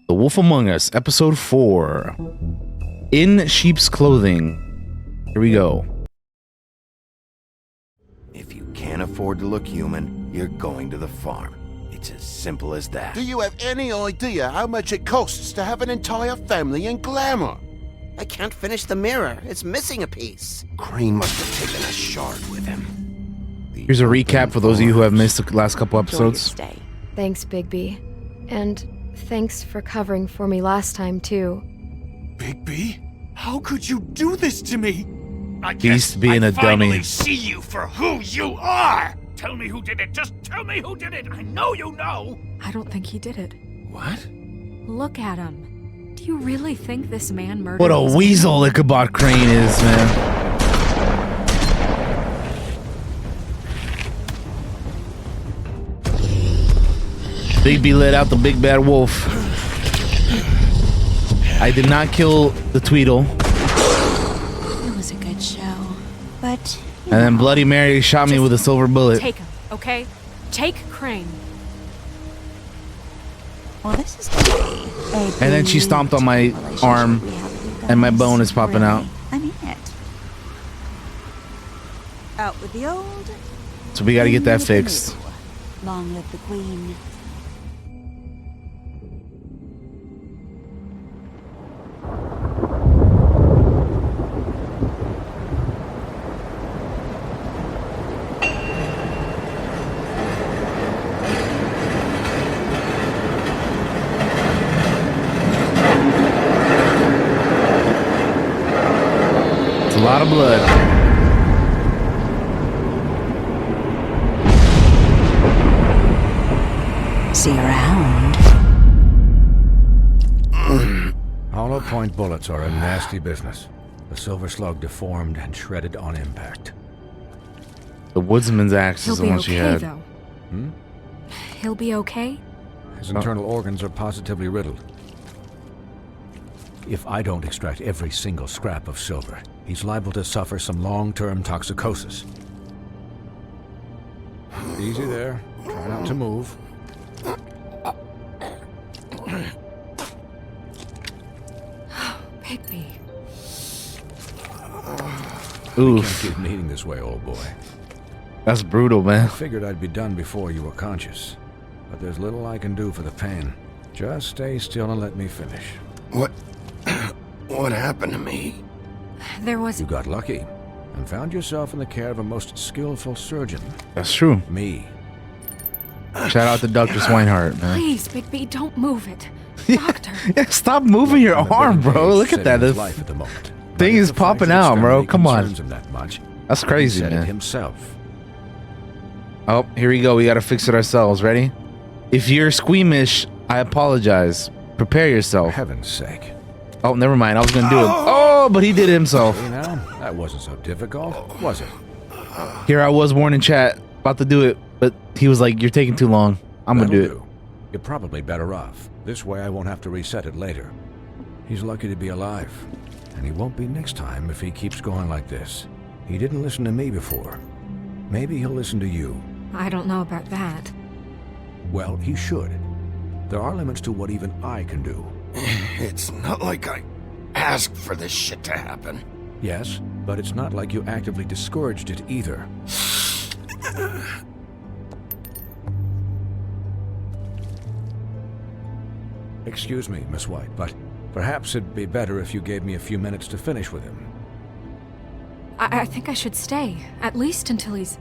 The Wolf Among Us, episode 4. In sheep's clothing. Here we go. If you can't afford to look human, you're going to the farm. It's as simple as that. Do you have any idea how much it costs to have an entire family in glamour? I can't finish the mirror. It's missing a piece. Crane must have taken a shard with him. Here's a recap for those of you who have missed the last couple Enjoy your episodes. stay. Thanks, Bigby. And thanks for covering for me last time, too. Bigby, how could you do this to me? I Beast guess being I a dummy. finally see you for who you are. Tell me who did it. Just tell me who did it. I know you know. I don't think he did it. What? Look at him. Do you really think this man murdered What a his weasel Ichabod Crane is, man. Bigby let out the big bad wolf. I did not kill the Tweedle. It was a good show, but And then Bloody Mary shot me with a silver bullet. Take him, okay? Take Crane. well, this is gonna be a And then she stomped on my relationship arm, we have with you and my guys. bone is popping Really, out. I mean it. Out with the old. So we gotta get in that with the fixed. new. Long live the queen. It's a lot of blood. See you around. Hollow point bullets are a nasty business. The silver slug deformed and shredded on impact. The woodsman's axe He'll is the be one she okay, had. though. He'll be okay? His internal organs are positively riddled. If I don't extract every single scrap of silver, he's liable to suffer some long-term toxicosis. Easy there. Try not to move. Bigby. Oof, Can't keep bleeding this way, old boy. that's brutal, I man. figured I'd be done before you were conscious. But there's little I can do for the pain. Just stay still and let me finish. What? What happened to me? There was... You got lucky and found yourself in the care of a most skillful surgeon. That's true. Me. Shout out to Dr. Swinehart, man. Please, Bigby, don't move it. Doctor. Yeah, stop moving your I'm a bit arm, bro. engaged Look at that. saving his The life at the moment. thing But is the fact popping that out, it's bro. family Come on. concerns him that much. That's crazy, He said it man. himself. Oh, here we go. We gotta fix it ourselves. Ready? If you're squeamish, I apologize. Prepare For yourself. heaven's sake. Oh, never mind. I was gonna do it. Oh, but he did it himself. See now? That wasn't so difficult, was it? Here I was warning chat, about to do it, but he was like, "You're taking too long. I'm gonna do it." You're probably better off. This way I won't have to reset it later. He's lucky to be alive. And he won't be next time if he keeps going like this. He didn't listen to me before. Maybe he'll listen to you. I don't know about that. Well, he should. There are limits to what even I can do. It's not like I asked for this shit to happen. Yes, but it's not like you actively discouraged it either. Excuse me, Miss White, but perhaps it'd be better if you gave me a few minutes to finish with him. I think I should stay, at least until he's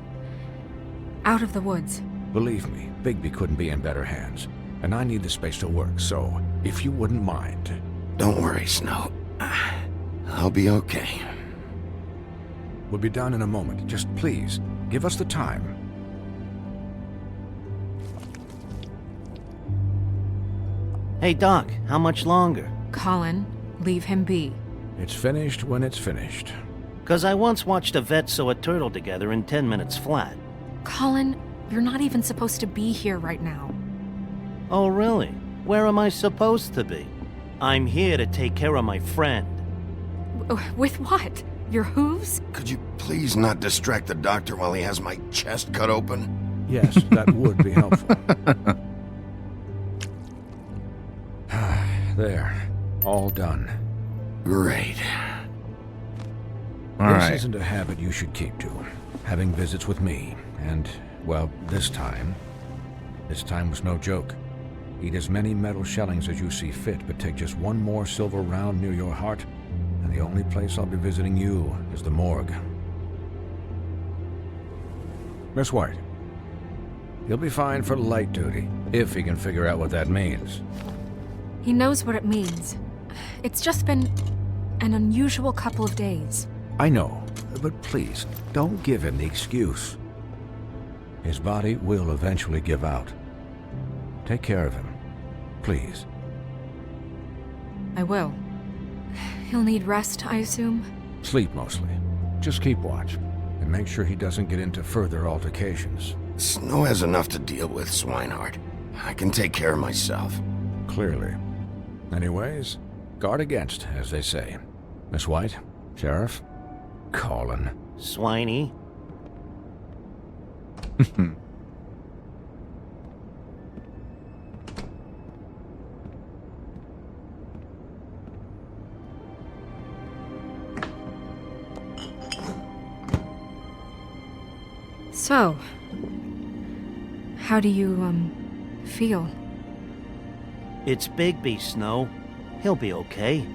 out of the woods. Believe me, Bigby couldn't be in better hands, and I need the space to work, so if you wouldn't mind. Don't worry, Snow. I'll be okay. We'll be done in a moment. Just please, give us the time. Hey, Doc, how much longer? Colin, leave him be. It's finished when it's finished. 'Cause I once watched a vet sew a turtle together in 10 minutes flat. Colin, you're not even supposed to be here right now. Oh, really? Where am I supposed to be? I'm here to take care of my friend. With what? Your hooves? Could you please not distract the doctor while he has my chest cut open? Yes, that would be helpful. There. All done. Great. All This right. isn't a habit you should keep to. Having visits with me. And, well, this time was no joke. Eat as many metal shellings as you see fit, but take just one more silver round near your heart, and the only place I'll be visiting you is the morgue. Miss White, he'll be fine for light duty, if he can figure out what that means. He knows what it means. It's just been an unusual couple of days. I know, but please, don't give him the excuse. His body will eventually give out. Take care of him, please. I will. He'll need rest, I assume? Sleep mostly. Just keep watch, and make sure he doesn't get into further altercations. Snow has enough to deal with, Swinehart. I can take care of myself. Clearly. Anyways, guard against, as they say. Miss White, Sheriff, Colin. Swiney. So, how do you, feel? It's Bigby, Snow. He'll be okay.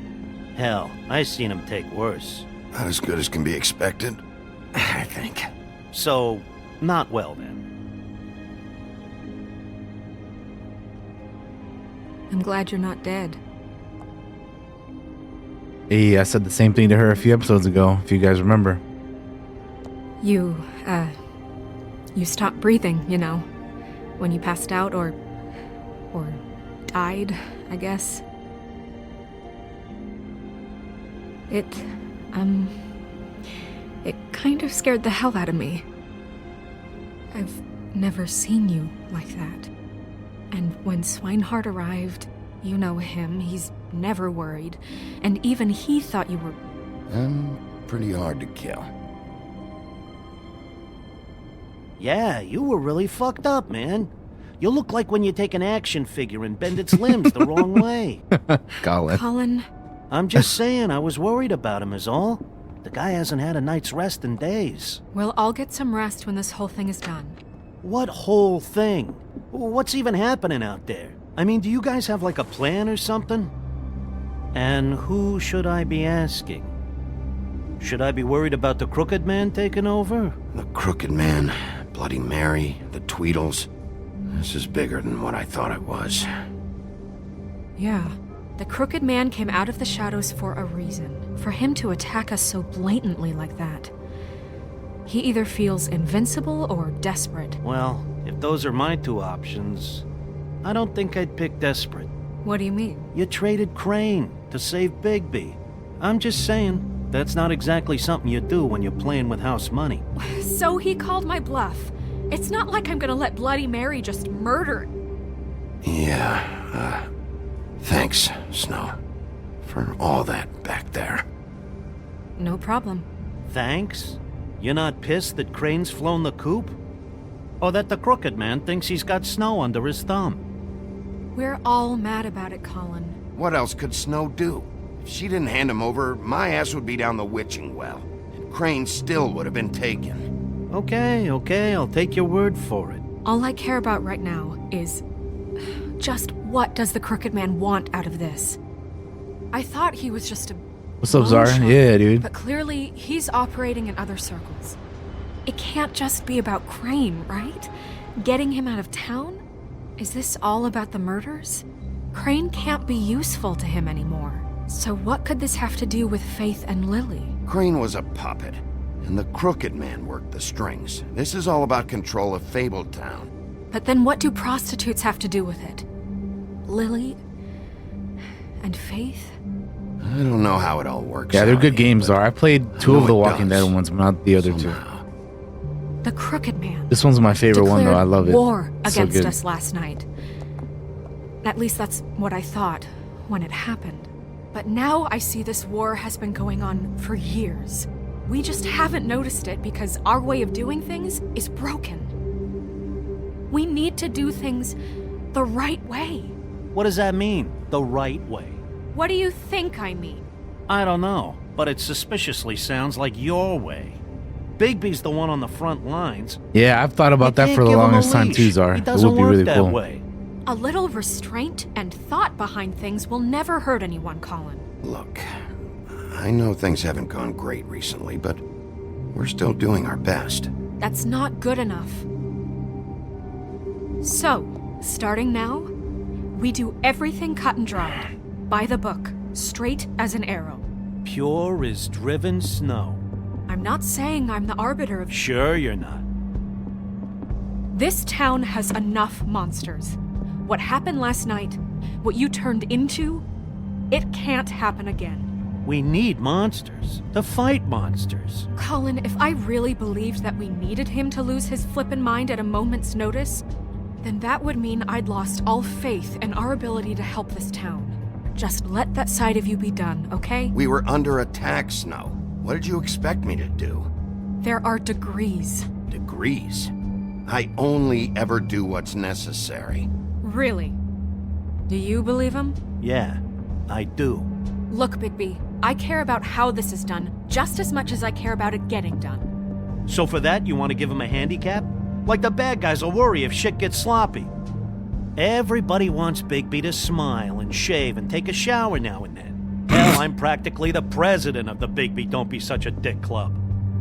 Hell, I seen him take worse. Not as good as can be expected, I think. So, not well then. I'm glad you're not dead. Hey, I said the same thing to her a few episodes ago, if you guys remember. You stopped breathing, you know, when you passed out or died, I guess. It kind of scared the hell out of me. I've never seen you like that. And when Swinehart arrived, you know him, he's never worried. And even he thought you were... I'm pretty hard to kill. Yeah, you were really fucked up, man. You look like when you take an action figure and bend its limbs the wrong way. Colin. Colin, I'm just saying, I was worried about him is all. The guy hasn't had a night's rest in days. we'll all get some rest when this whole thing is done. What whole thing? What's even happening out there? I mean, do you guys have like a plan or something? And who should I be asking? Should I be worried about the Crooked Man taking over? The Crooked Man, Bloody Mary, the Tweedles. This is bigger than what I thought it was. Yeah. The Crooked Man came out of the shadows for a reason. For him to attack us so blatantly like that. He either feels invincible or desperate. Well, if those are my two options, I don't think I'd pick desperate. What do you mean? You traded Crane to save Bigby. I'm just saying, that's not exactly something you do when you're playing with house money. So he called my bluff. It's not like I'm gonna let Bloody Mary just murder... Yeah, thanks, Snow, for all that back there. No problem. Thanks? You're not pissed that Crane's flown the coop? Or that the Crooked Man thinks he's got Snow under his thumb? We're all mad about it, Colin. What else could Snow do? If she didn't hand him over, my ass would be down the witching well. And Crane still would have been taken. Okay, I'll take your word for it. All I care about right now is... just what does the Crooked Man want out of this? I thought he was just a... What's up, Zara? loan shark, Yeah, dude. But clearly, he's operating in other circles. It can't just be about Crane, right? Getting him out of town? Is this all about the murders? Crane can't be useful to him anymore. So what could this have to do with Faith and Lily? Crane was a puppet, and the Crooked Man worked the strings. This is all about control of Fabletown. But then what do prostitutes have to do with it? Lily? And Faith? I don't know how it all works. Yeah, they're out good here, games, but though. I played two know of the it Walking does. Dead ones, but not the other two. somehow. The Crooked Man. This one's my favorite one, though. I love it. War It's so against good. us last night. At least that's what I thought when it happened. But now I see this war has been going on for years. We just haven't noticed it because our way of doing things is broken. We need to do things the right way. What does that mean, the right way? What do you think I mean? I don't know, but it suspiciously sounds like your way. Bigby's the one on the front lines. Yeah, I've thought about that for the longest time too, Czar. He It doesn't would be work really that cool. way. A little restraint and thought behind things will never hurt anyone, Colin. Look, I know things haven't gone great recently, but we're still doing our best. That's not good enough. So, starting now, we do everything cut and dried, by the book, straight as an arrow. Pure as driven snow. I'm not saying I'm the arbiter of... Sure you're not. This town has enough monsters. What happened last night, what you turned into, it can't happen again. We need monsters. To fight monsters. Colin, if I really believed that we needed him to lose his flippin' mind at a moment's notice, then that would mean I'd lost all faith in our ability to help this town. Just let that side of you be done, okay? We were under attack, Snow. What did you expect me to do? There are degrees. Degrees? I only ever do what's necessary. Really? Do you believe him? Yeah, I do. Look, Bigby, I care about how this is done just as much as I care about it getting done. So for that, you want to give him a handicap? Like the bad guys will worry if shit gets sloppy. Everybody wants Bigby to smile and shave and take a shower now and then. Hell, I'm practically the president of the Bigby Don't Be Such a Dick Club.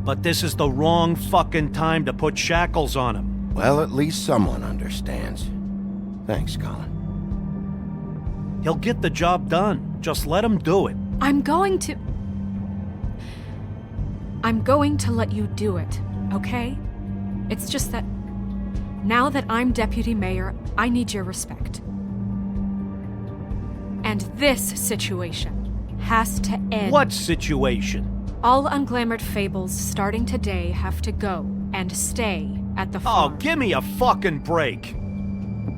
But this is the wrong fucking time to put shackles on him. Well, at least someone understands. Thanks, Colin. He'll get the job done. Just let him do it. I'm going to let you do it, okay? It's just that now that I'm deputy mayor, I need your respect. And this situation has to end. What situation? All unglamored fables starting today have to go and stay at the Oh, farm. give me a fucking break.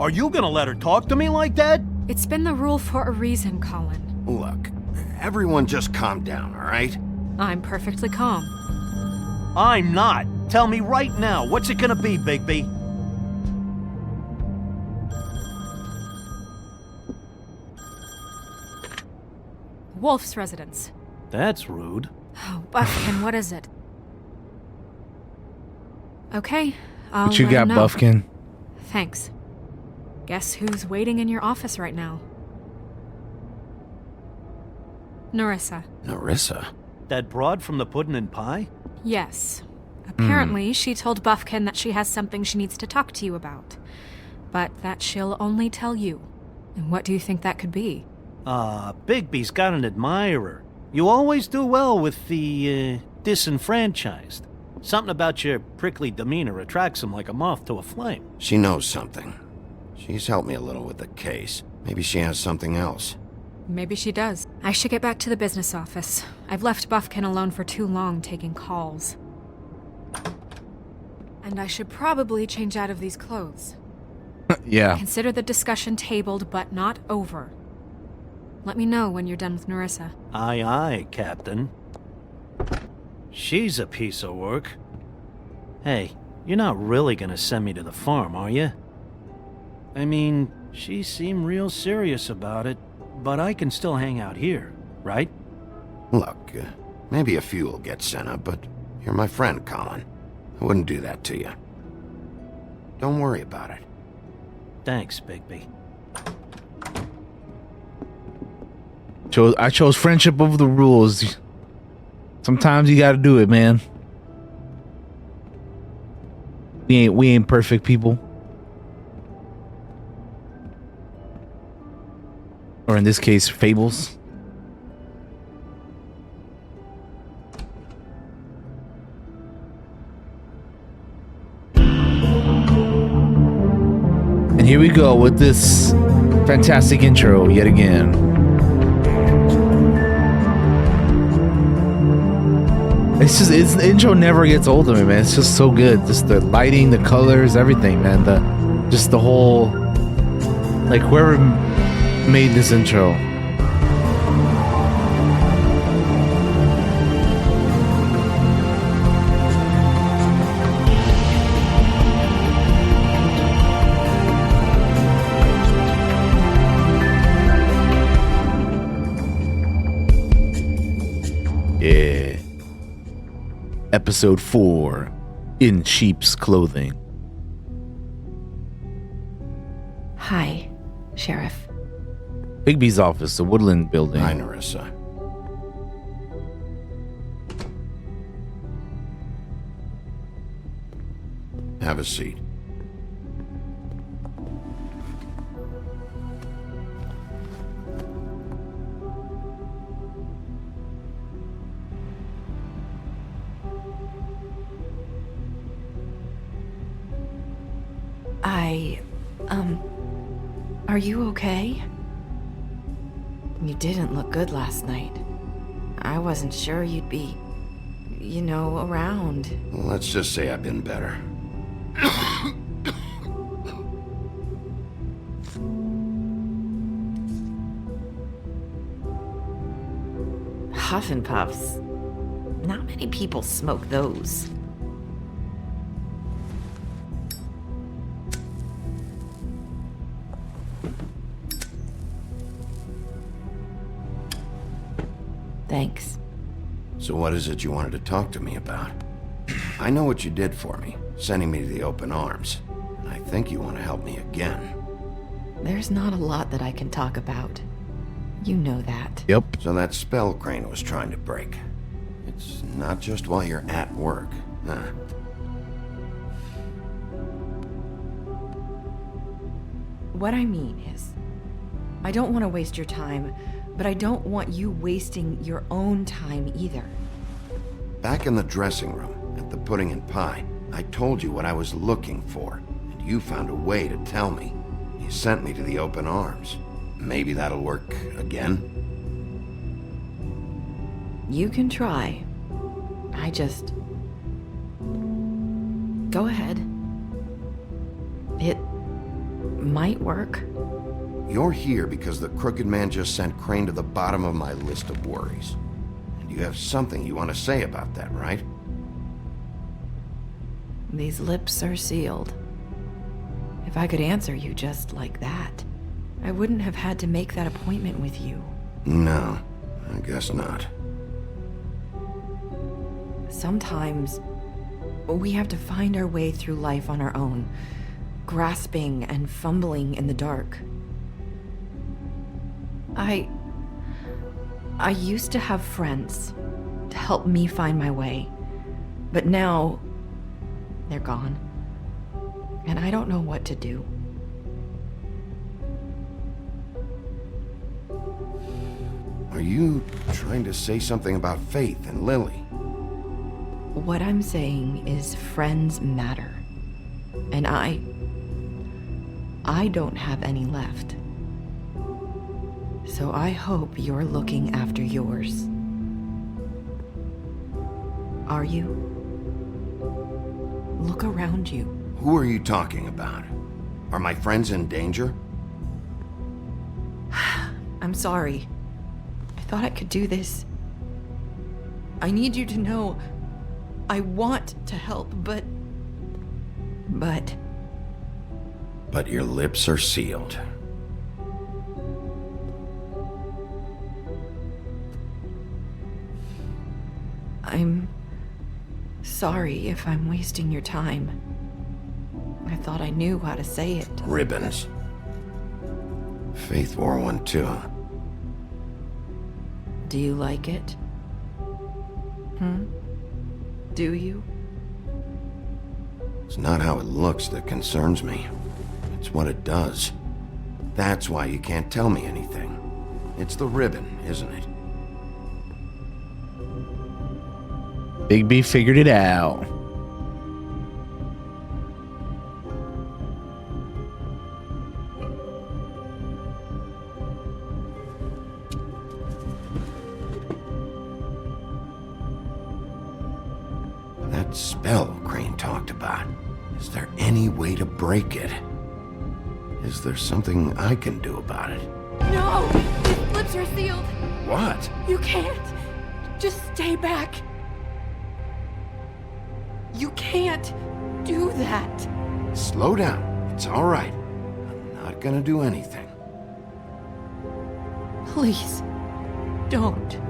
Are you gonna let her talk to me like that? It's been the rule for a reason, Colin. Look, everyone just calm down, all right? I'm perfectly calm. I'm not. Tell me right now, what's it gonna be, Bigby? Wolf's residence. That's rude. Oh, Buffkin, what is it? Okay, I'll What you let got, him know. Buffkin? Thanks. Guess who's waiting in your office right now? Narissa. Narissa? That broad from the puddin' and pie? Yes. Apparently, she told Buffkin that she has something she needs to talk to you about. But that she'll only tell you. And what do you think that could be? Bigby's got an admirer. You always do well with the, disenfranchised. Something about your prickly demeanor attracts him like a moth to a flame. She knows something. She's helped me a little with the case. Maybe she has something else. Maybe she does. I should get back to the business office. I've left Buffkin alone for too long taking calls. And I should probably change out of these clothes. Yeah. Consider the discussion tabled, but not over. Let me know when you're done with Narissa. Aye, aye, Captain. She's a piece of work. Hey, you're not really gonna send me to the farm, are you? I mean, she seemed real serious about it, but I can still hang out here, right? Look, maybe a few will get sent up, but you're my friend, Colin. I wouldn't do that to you. Don't worry about it. Thanks, Bigby. I chose friendship over the rules. Sometimes you gotta do it, man. We ain't perfect people. Or in this case, fables. And here we go with this fantastic intro yet again. The intro never gets old of me, man. It's just so good. Just the lighting, the colors, everything, man. Just the whole, like, whoever made this intro. Yeah. Episode 4, In Sheep's Clothing. Hi, Sheriff. Bigby's office, the Woodland building. Hi, Nerissa. Have a seat. Are you okay? You didn't look good last night. I wasn't sure you'd be, around. Well, let's just say I've been better. Huff and Puffs. Not many people smoke those. Thanks. So what is it you wanted to talk to me about? I know what you did for me, sending me to the open arms. And I think you want to help me again. There's not a lot that I can talk about. You know that. Yep. So that spell Crane was trying to break. It's not just while you're at work, huh? What I mean is, I don't want to waste your time, but I don't want you wasting your own time either. Back in the dressing room, at the pudding and pie, I told you what I was looking for, and you found a way to tell me. You sent me to the open arms. Maybe that'll work again? You can try. Go ahead. It might work. You're here because the Crooked Man just sent Crane to the bottom of my list of worries. And you have something you want to say about that, right? These lips are sealed. If I could answer you just like that, I wouldn't have had to make that appointment with you. No, I guess not. Sometimes, we have to find our way through life on our own, grasping and fumbling in the dark. I used to have friends to help me find my way, but now they're gone, and I don't know what to do. Are you trying to say something about Faith and Lily? What I'm saying is friends matter, and I don't have any left. So I hope you're looking after yours. Are you? Look around you. Who are you talking about? Are my friends in danger? I'm sorry. I thought I could do this. I need you to know I want to help, but your lips are sealed. I'm sorry if I'm wasting your time. I thought I knew how to say it. Ribbons. Faith wore one too. Do you like it? Do you? It's not how it looks that concerns me. It's what it does. That's why you can't tell me anything. It's the ribbon, isn't it? Big B figured it out. That spell Crane talked about. Is there any way to break it? Is there something I can do about it? No! His lips are sealed! What? You can't! Just stay back! You can't do that! Slow down. It's all right. I'm not gonna do anything. Please, don't.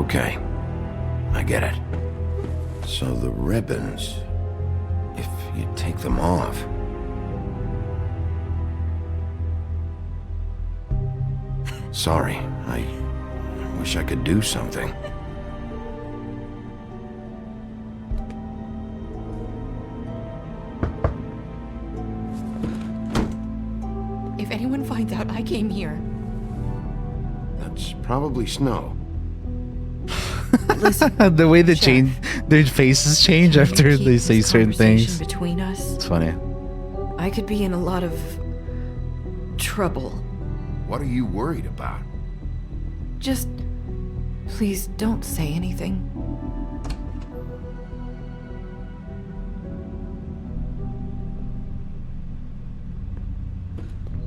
Okay, I get it. So the ribbons, if you take them off... Sorry, I wish I could do something. If anyone finds out I came here, That's probably Snow. The way they Sheriff, change, their faces change can we after keep they this say certain conversation things. between us? It's funny. I could be in a lot of trouble. What are you worried about? Just please don't say anything.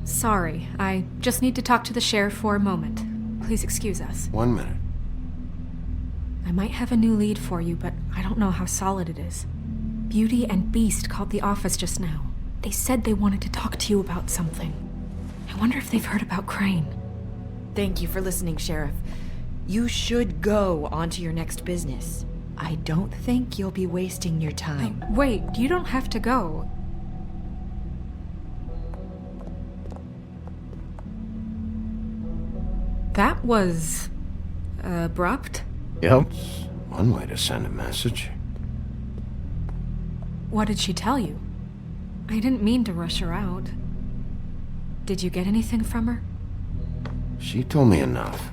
Sorry, I just need to talk to the sheriff for a moment. Please excuse us. 1 minute. I might have a new lead for you, but I don't know how solid it is. Beauty and Beast called the office just now. They said they wanted to talk to you about something. I wonder if they've heard about Crane. Thank you for listening, Sheriff. You should go on to your next business. I don't think you'll be wasting your time. Wait, you don't have to go. That was... abrupt? Yep. One way to send a message. What did she tell you? I didn't mean to rush her out. Did you get anything from her? She told me enough.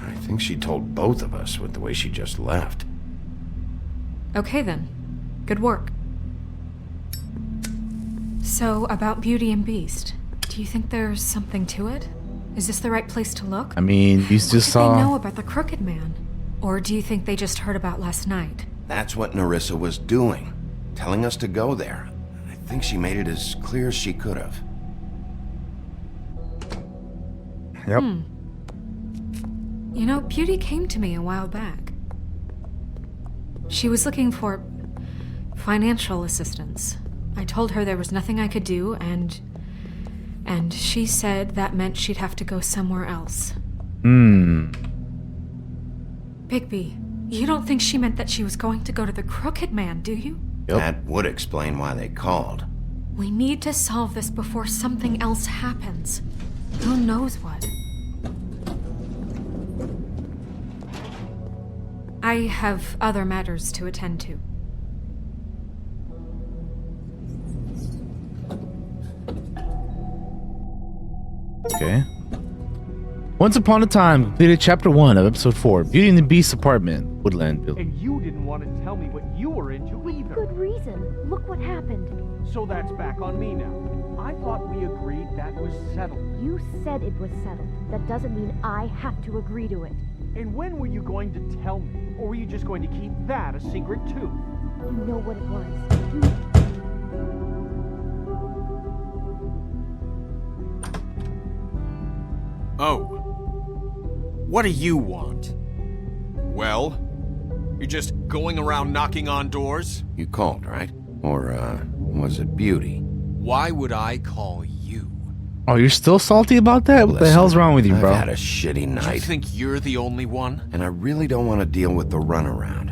I think she told both of us with the way she just left. Okay then. Good work. So, about Beauty and Beast, do you think there's something to it? Is this the right place to look? I mean, you just What did saw. they know about the Crooked Man? Or do you think they just heard about last night? That's what Nerissa was doing. Telling us to go there. I think she made it as clear as she could have. Yep. You know, Beauty came to me a while back. She was looking for financial assistance. I told her there was nothing I could do, and she said that meant she'd have to go somewhere else. Bigby, you don't think she meant that she was going to go to the Crooked Man, do you? Yep. That would explain why they called. We need to solve this before something else happens. Who knows what? I have other matters to attend to. Okay. Once upon a time, completed chapter 1 of episode 4, Beauty and the Beast apartment, Woodland Building. And you didn't want to tell me what you were into either. Good reason. Look what happened. So that's back on me now. I thought we agreed that was settled. You said it was settled. That doesn't mean I have to agree to it. And when were you going to tell me? Or were you just going to keep that a secret too? You know what it was. Oh. What do you want? Well? You're just going around knocking on doors? You called, right? Or, was it Beauty? Why would I call you? Oh, you're still salty about that? What the Listen, hell's wrong with you, bro? I've had a shitty Do you night. think you're the only one? And I really don't want to deal with the runaround.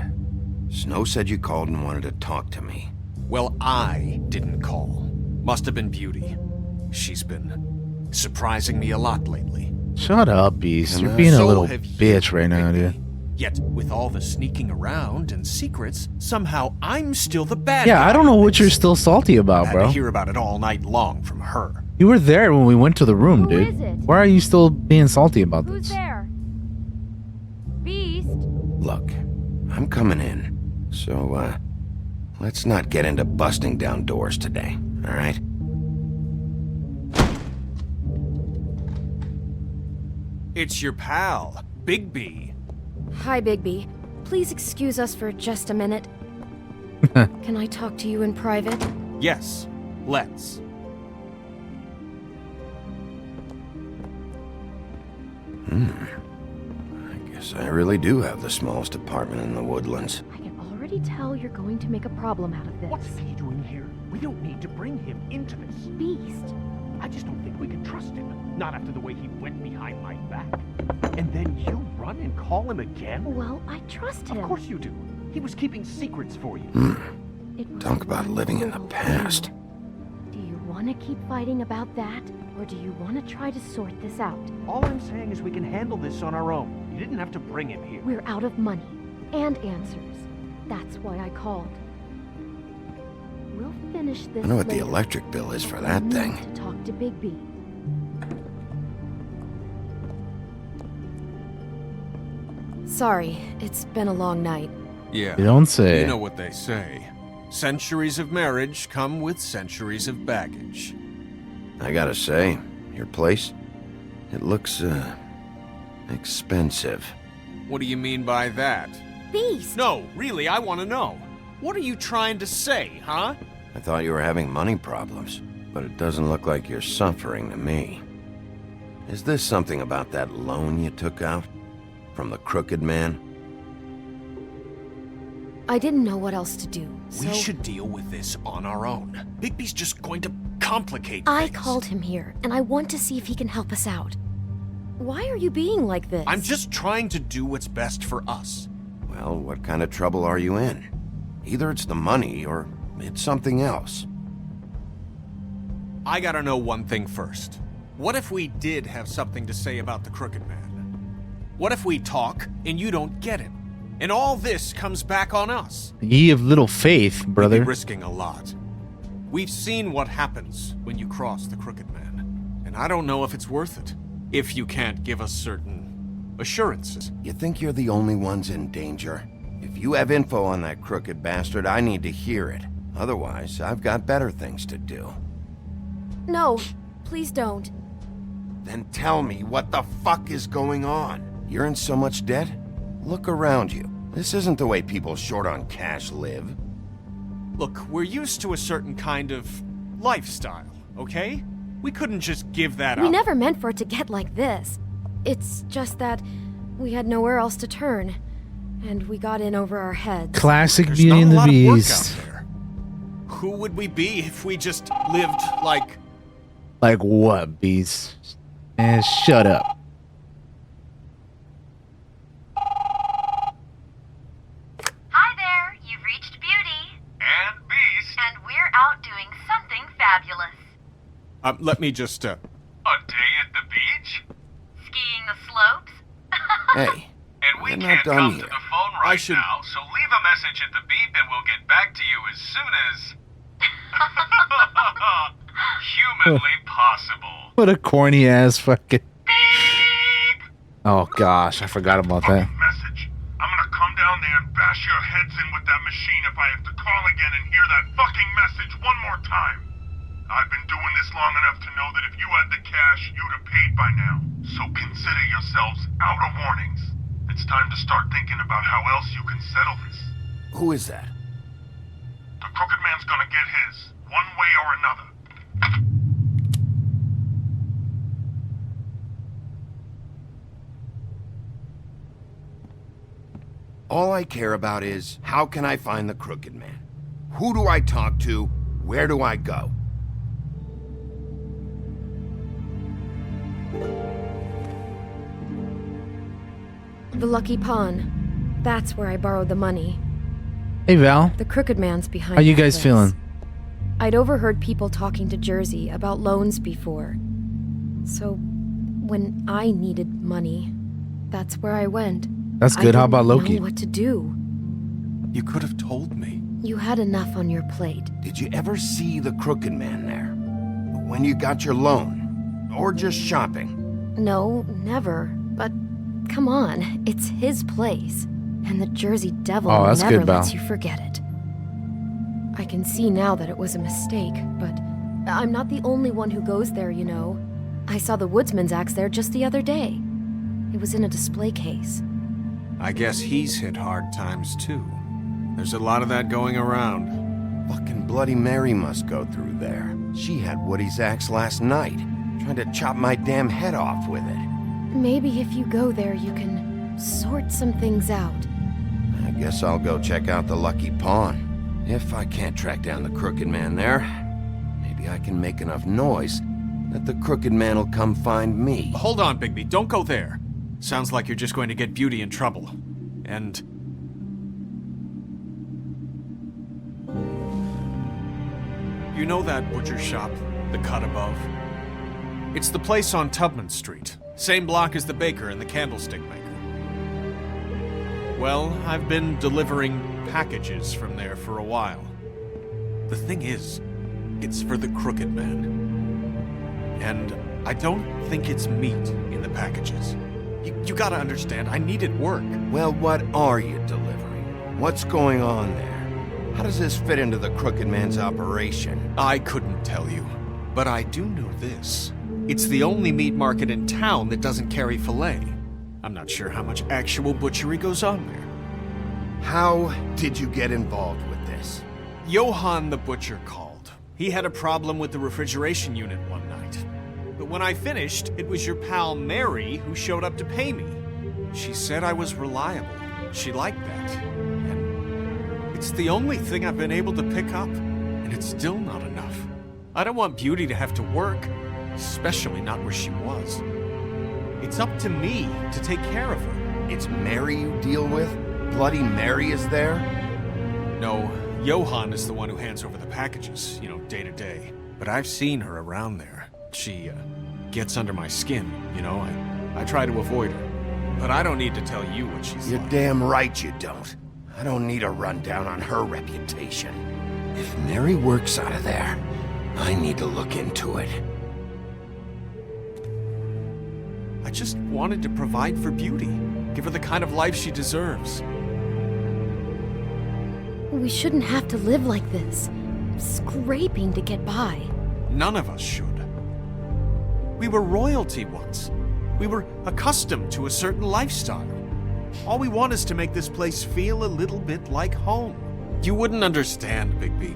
Snow said you called and wanted to talk to me. Well, I didn't call. Must have been Beauty. She's been surprising me a lot lately. Shut up, Beast. And, You're being a so little have you, bitch right now, Bigby. dude. Yet, with all the sneaking around and secrets, somehow I'm still the bad Yeah, guy I don't know in what you're this. still salty about, I had bro. to hear about it all night long from her. You were there when we went to the room, Who dude. is it? Why are you still being salty about Who's this? there? Beast? Look, I'm coming in. So, let's not get into busting down doors today, alright? It's your pal, Bigby. Hi, Bigby. Please excuse us for just a minute. Can I talk to you in private? Yes, let's. I guess I really do have the smallest apartment in the Woodlands. I can already tell you're going to make a problem out of this. What's he doing here? We don't need to bring him into this. Beast? I just don't think we can trust him. Not after the way he went behind my back. And then you run and call him again? Well, I trust him. Of course you do. He was keeping secrets for you. Talk about living in the past. Do you want to keep fighting about that? Or do you want to try to sort this out? All I'm saying is we can handle this on our own. You didn't have to bring him here. We're out of money. And answers. That's why I called. We'll finish this I know what the later. electric bill is for that I need thing. to talk to Bigby. Sorry, it's been a long night. Yeah. You don't say. You know what they say. Centuries of marriage come with centuries of baggage. I gotta say, your place, it looks, expensive. What do you mean by that? Beast! No, really, I want to know. What are you trying to say, huh? I thought you were having money problems, but it doesn't look like you're suffering to me. Is this something about that loan you took out? From the Crooked Man? I didn't know what else to do, so... We should deal with this on our own. Bigby's just going to complicate I things. called him here, and I want to see if he can help us out. Why are you being like this? I'm just trying to do what's best for us. Well, what kind of trouble are you in? Either it's the money, or it's something else. I gotta know one thing first. What if we did have something to say about the Crooked Man? What if we talk, and you don't get him? And all this comes back on us. Ye of little faith, We'd brother. be risking a lot. We've seen what happens when you cross the Crooked Man. And I don't know if it's worth it. If you can't give us certain assurances. You think you're the only ones in danger? If you have info on that crooked bastard, I need to hear it. Otherwise, I've got better things to do. No, please don't. Then tell me what the fuck is going on? You're in so much debt? Look around you. This isn't the way people short on cash live. Look, we're used to a certain kind of lifestyle, okay? We couldn't just give that up. We never meant for it to get like this. It's just that we had nowhere else to turn, and we got in over our heads. Classic There's Beauty not and a the lot of work Beast. out there. Who would we be if we just lived like... Like what, Beast? And shut up. Hi there, you've reached Beauty. And Beast. And we're out doing something fabulous. let me just, A day at the beach? Skiing the slopes? Hey, And we we're can't not done come here. to the phone right now, so leave a message at the beep and we'll get back to you as soon as... humanly possible. What a corny ass fucking. Oh gosh, I forgot about that. Message. I'm gonna come down there and bash your heads in with that machine if I have to call again and hear that fucking message one more time. I've been doing this long enough to know that if you had the cash, you'd have paid by now. So consider yourselves out of warnings. It's time to start thinking about how else you can settle this. Who is that? The Crooked Man's gonna get his, one way or another. All I care about is, how can I find the Crooked Man? Who do I talk to? Where do I go? The Lucky Pawn. That's where I borrowed the money. Hey Val, The Crooked Man's behind how you that guys place. feeling? I'd overheard people talking to Jersey about loans before. So, when I needed money, that's where I went. That's good. How about I didn't Loki? know what to do. You could have told me. You had enough on your plate. Did you ever see the Crooked Man there? When you got your loan? Or just shopping? No, never. But come on, it's his place. And the Jersey Devil Oh, that's never good, Val. lets you forget it. I can see now that it was a mistake, but I'm not the only one who goes there, you know. I saw the Woodsman's axe there just the other day. It was in a display case. I guess he's hit hard times too. There's a lot of that going around. Fucking Bloody Mary must go through there. She had Woody's axe last night, trying to chop my damn head off with it. Maybe if you go there, you can sort some things out. I guess I'll go check out the Lucky Pawn. If I can't track down the Crooked Man there, maybe I can make enough noise That the Crooked Man will come find me. Hold on, Bigby, don't go there. Sounds like you're just going to get Beauty in trouble. And... you know that butcher shop, the cut above? It's the place on Tubman Street. Same block as the baker and the candlestick maker. Well, I've been delivering packages from there for a while. The thing is, it's for the Crooked Man. And I don't think it's meat in the packages. You gotta understand, I needed work. Well, what are you delivering? What's going on there? How does this fit into the Crooked Man's operation? I couldn't tell you, but I do know this. It's the only meat market in town that doesn't carry filet. I'm not sure how much actual butchery goes on there. How did you get involved with this? Johann the butcher called. He had a problem with the refrigeration unit one night. But when I finished, it was your pal Mary who showed up to pay me. She said I was reliable. She liked that. And it's the only thing I've been able to pick up, and it's still not enough. I don't want Beauty to have to work, especially not where she was. It's up to me to take care of her. It's Mary you deal with? Bloody Mary is there? No, Johann is the one who hands over the packages, day to day. But I've seen her around there. She, gets under my skin, I try to avoid her. But I don't need to tell you what she's You're like. damn right you don't. I don't need a rundown on her reputation. If Mary works out of there, I need to look into it. I just wanted to provide for Beauty. Give her the kind of life she deserves. We shouldn't have to live like this, scraping to get by. None of us should. We were royalty once. We were accustomed to a certain lifestyle. All we want is to make this place feel a little bit like home. You wouldn't understand, Bigby.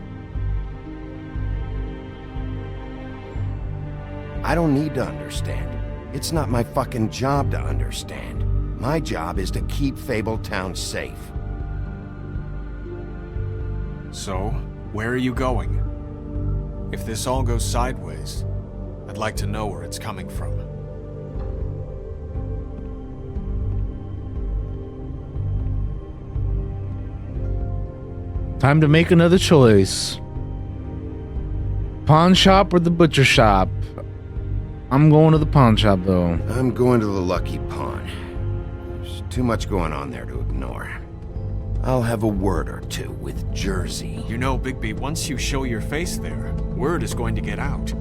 I don't need to understand. It's not my fucking job to understand. My job is to keep Fabletown safe. So, where are you going? If this all goes sideways, I'd like to know where it's coming from. Time to make another choice. Pawn shop or the butcher shop? I'm going to the pawn shop, though. I'm going to the Lucky Pawn. There's too much going on there to ignore. I'll have a word or two with Jersey. You know, Bigby, once you show your face there, word is going to get out.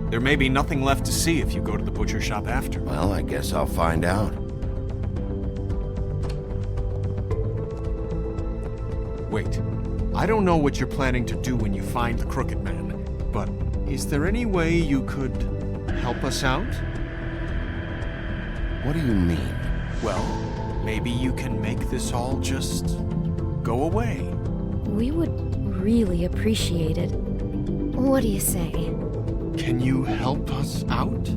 There may be nothing left to see if you go to the butcher shop after. Well, I guess I'll find out. Wait, I don't know what you're planning to do when you find the Crooked Man, but is there any way you could help us out? What do you mean? Well, maybe you can make this all just go away. We would really appreciate it. What do you say? Can you help us out?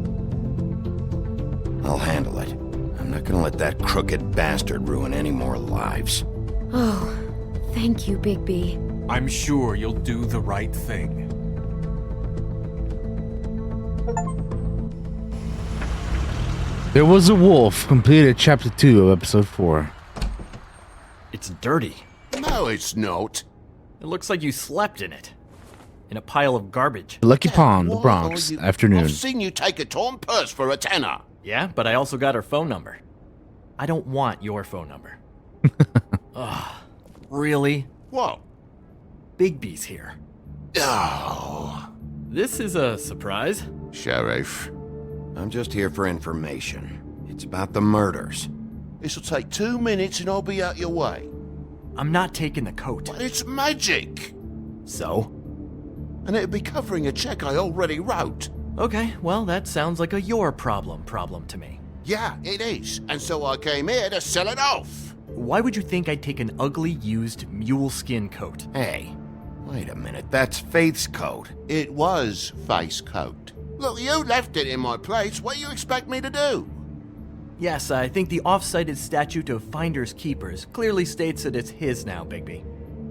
I'll handle it. I'm not gonna let that crooked bastard ruin any more lives. Oh, thank you, Bigby. I'm sure you'll do the right thing. There Was a Wolf completed chapter 2 of episode 4. It's dirty. No, it's not. It looks like you slept in it. In a pile of garbage. The Lucky Pawn, the Why Bronx, are you- afternoon. I've seen you take a torn purse for a tenner. Yeah, but I also got her phone number. I don't want your phone number. Ugh. Really? What? Bigby's here. Oh. This is a surprise. Sheriff, I'm just here for information. It's about the murders. this'll take 2 minutes and I'll be out your way. I'm not taking the coat. But it's magic. So? And it'd be covering a check I already wrote. Okay, well, that sounds like a your problem to me. Yeah, it is. And so I came here to sell it off. Why would you think I'd take an ugly, used mule skin coat? Hey, wait a minute. That's Faith's coat. It was Faith's coat. Look, you left it in my place. What do you expect me to do? Yes, I think the off-cited statute of Finders Keepers clearly states that it's his now, Bigby.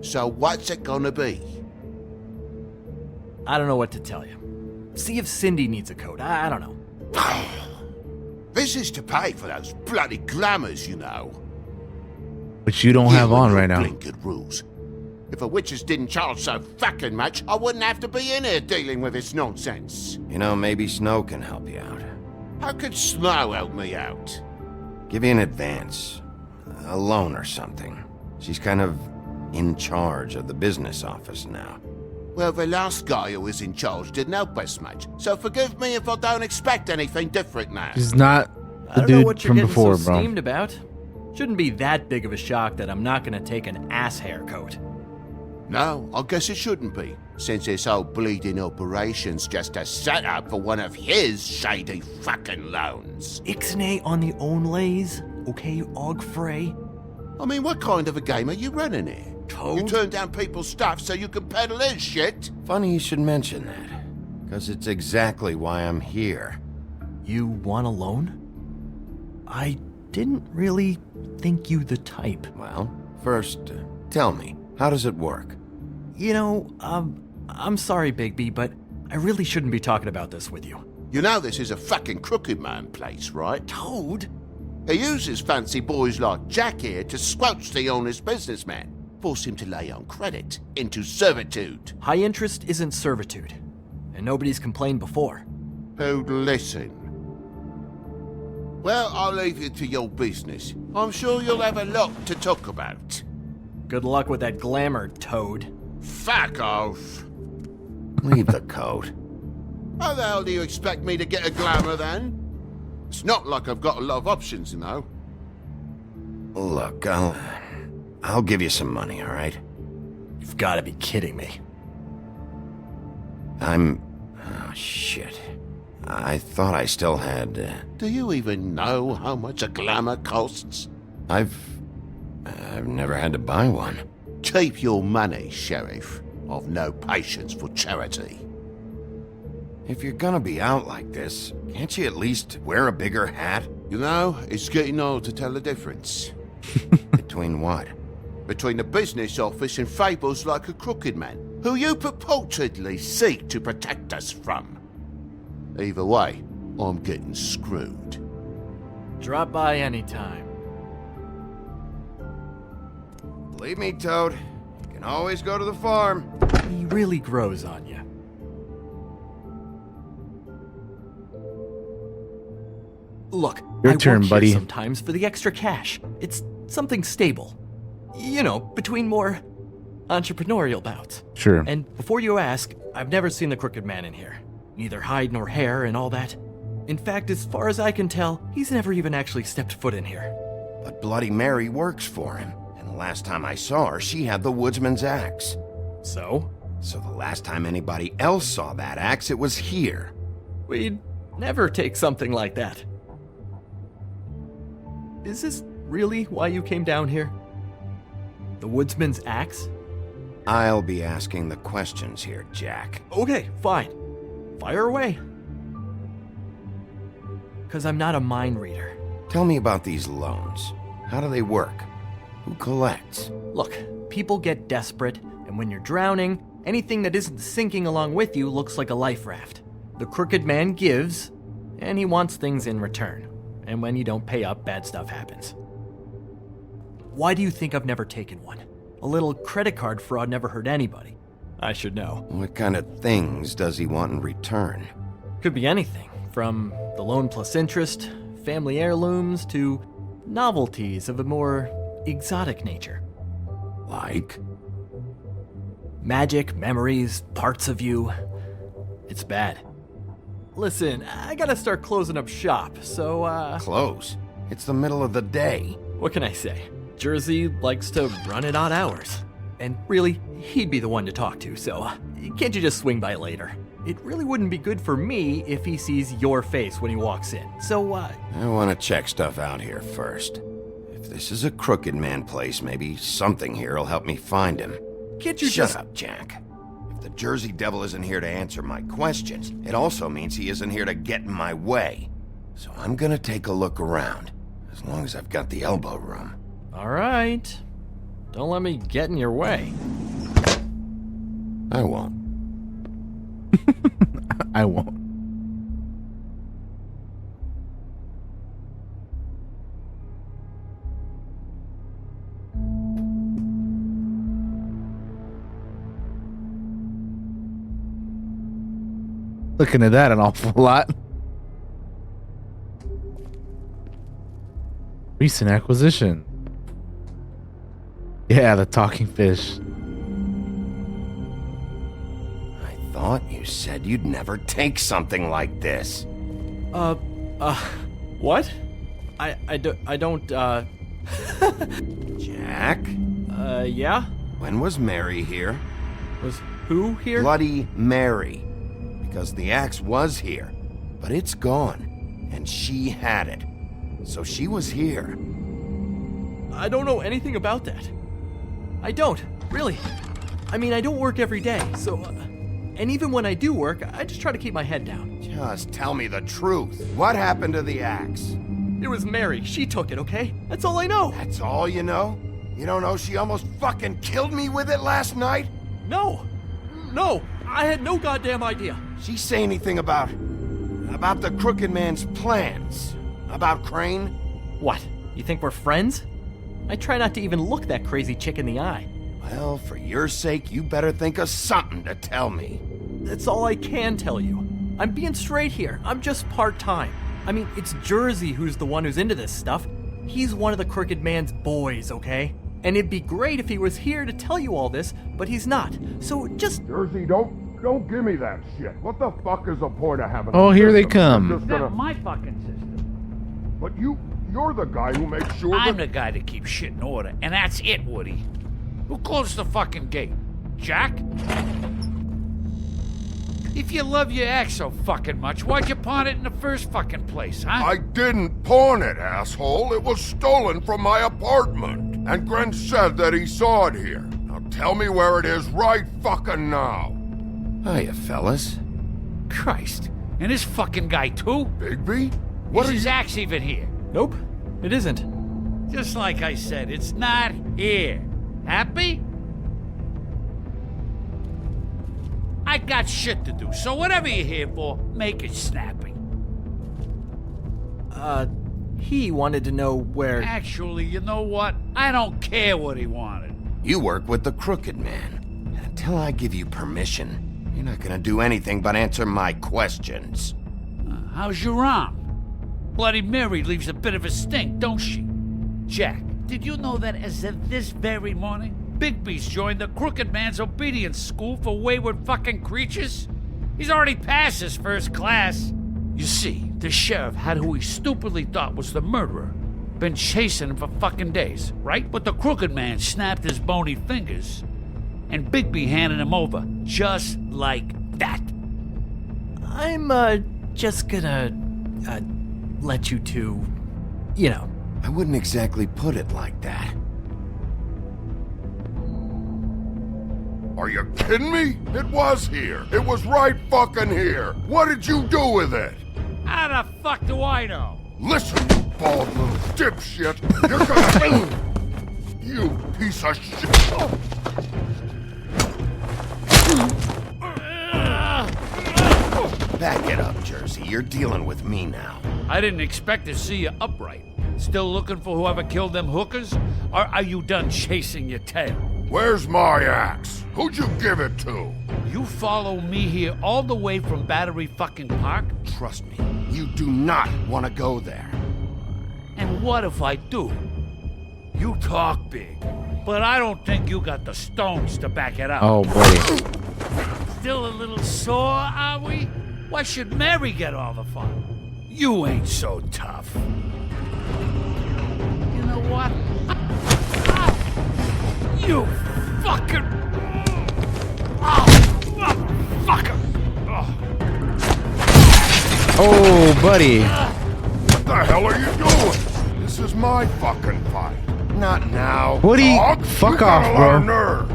So what's it gonna be? I don't know what to tell you. see if Cindy needs a coat. I don't know. This is to pay for those bloody glamours, you know. Which you don't have on right now. Blinkered rules. If the witches didn't charge so fucking much, I wouldn't have to be in here dealing with this nonsense. You know, maybe Snow can help you out. How could Snow help me out? Give you an advance. A loan or something. She's kind of in charge of the business office now. Well, the last guy who was in charge didn't help us much, so forgive me if I don't expect anything different now. She's not I the don't know dude what you're from getting before, so bro. steamed about. Shouldn't be that big of a shock that I'm not gonna take an ass haircoat. No, I guess it shouldn't be, since this whole bleeding operation's just a setup for one of his shady fucking loans. Ixnay on the own lays, okay, Og Frey? I mean, what kind of a game are you running here? Toad? You turn down people's stuff so you can peddle his shit? Funny you should mention that. Because it's exactly why I'm here. You want a loan? I didn't really think you the type. Well, first, tell me, how does it work? You know, I'm sorry, Bigby, but I really shouldn't be talking about this with you. You know this is a fucking crooked man place, right? Toad? He uses fancy boys like Jack here to squelch the honest businessman. Force him to lay on credit into servitude. High interest isn't servitude, and nobody's complained before. Who'd listen? Well, I'll leave you to your business. I'm sure you'll have a lot to talk about. Good luck with that glamour, Toad. Fuck off. Leave the coat. How the hell do you expect me to get a glamour then? It's not like I've got a lot of options, you know. Look, I'll give you some money, all right? You've got to be kidding me. Oh, shit. I thought I still had... Do you even know how much a glamour costs? I've never had to buy one. Keep your money, Sheriff. I've no patience for charity. If you're gonna be out like this, can't you at least wear a bigger hat? You know, it's getting old to tell the difference. Between what? Between the business office and fables like a crooked man, who you purportedly seek to protect us from. Either way, I'm getting screwed. Drop by anytime. Believe me, Toad, you can always go to the farm. He really grows on you. Look, Your I turn, work here buddy. sometimes for the extra cash. It's something stable. You know, between more entrepreneurial bouts. Sure. And before you ask, I've never seen the crooked man in here. Neither hide nor hair and all that. In fact, as far as I can tell, he's never even actually stepped foot in here. But Bloody Mary works for him. And the last time I saw her, she had the woodsman's axe. So? So the last time anybody else saw that axe, it was here. We'd never take something like that. Is this really why you came down here? The woodsman's axe? I'll be asking the questions here, Jack. Okay, fine. Fire away. Because I'm not a mind reader. Tell me about these loans. How do they work? Who collects? Look, people get desperate, and when you're drowning, anything that isn't sinking along with you looks like a life raft. The crooked man gives, and he wants things in return. And when you don't pay up, bad stuff happens. Why do you think I've never taken one? A little credit card fraud never hurt anybody. I should know. What kind of things does he want in return? Could be anything, from the loan plus interest, family heirlooms, to novelties of a more exotic nature. Like? Magic, memories, parts of you. It's bad. Listen, I gotta start closing up shop, so, Close? It's the middle of the day. what can I say? Jersey likes to run at odd hours. And really, he'd be the one to talk to, so can't you just swing by later? It really wouldn't be good for me if he sees your face when he walks in, so, I want to check stuff out here first. If this is a crooked man place, maybe something here will help me find him. can't you Shut just... up, Jack. If the Jersey Devil isn't here to answer my questions, it also means he isn't here to get in my way. So I'm gonna take a look around, as long as I've got the elbow room. Alright. Don't let me get in your way. I won't. I won't. Looking at that an awful lot. Recent acquisition. Yeah, the talking fish. I thought you said you'd never take something like this. What? I don't, Jack? Yeah? When was Mary here? Was who here? Bloody Mary. Because the axe was here, but it's gone, and she had it. So she was here. I don't know anything about that. I don't, really. I mean, I don't work every day, so... and even when I do work, I just try to keep my head down. Just tell me the truth. What happened to the axe? It was Mary. She took it, okay? That's all I know. That's all you know? You don't know she almost fucking killed me with it last night? No! No! I had no goddamn idea. She say anything about the Crooked Man's plans? About Crane? What? You think we're friends? I try not to even look that crazy chick in the eye. Well, for your sake, you better think of something to tell me. That's all I can tell you. I'm being straight here. I'm just part-time. I mean, it's Jersey who's the one who's into this stuff. He's one of the Crooked Man's boys, okay? And it'd be great if he was here to tell you all this, but he's not. So just... Jersey, don't give me that shit. What the fuck is the point of having Oh, a here they system? come. You're just That's gonna... my fucking system. But you're the guy who makes sure I'm that... the guy that keeps shit in order, and that's it, Woody. Who closed the fucking gate? Jack? If you love your ex so fucking much, why'd you pawn it in the first fucking place, huh? I didn't pawn it, asshole. It was stolen from my apartment. And Gren said that he saw it here. Now tell me where it is right fucking now. Hiya, fellas. Christ. And this fucking guy, too? Bigby? Is his axe even here? Nope, it isn't. Just like I said, it's not here. Happy? I got shit to do, so whatever you're here for, make it snappy. He wanted to know where... Actually, you know what? I don't care what he wanted. You work with the Crooked Man. And until I give you permission, you're not gonna do anything but answer my questions. How's your arm? Bloody Mary leaves a bit of a stink, don't she? Jack, did you know that as of this very morning, Bigby's joined the Crooked Man's obedience school for wayward fucking creatures? He's already passed his first class. You see, the sheriff had who he stupidly thought was the murderer. Been chasing him for fucking days, right? But the Crooked Man snapped his bony fingers, and Bigby handed him over, just like that. I'm, just gonna, let you two, you know. I wouldn't exactly put it like that. Are you kidding me? It was here. It was right fucking here. What did you do with it? How the fuck do I know? Listen, you bald little dipshit. You're gonna... You piece of shit. Back it up, Jersey. You're dealing with me now. I didn't expect to see you upright. Still looking for whoever killed them hookers? Or are you done chasing your tail? Where's my axe? Who'd you give it to? You follow me here all the way from Battery fucking Park? Trust me, you do not want to go there. And what if I do? You talk big, but I don't think you got the stones to back it up. Oh, buddy. Still a little sore, are we? Why should Mary get all the fun? You ain't so tough. You know what? You fucking... fucker! Oh, buddy. What the hell are you doing? This is my fucking fight. Not now. Woody, Dog, fuck you got off, a lot of bro. nerve.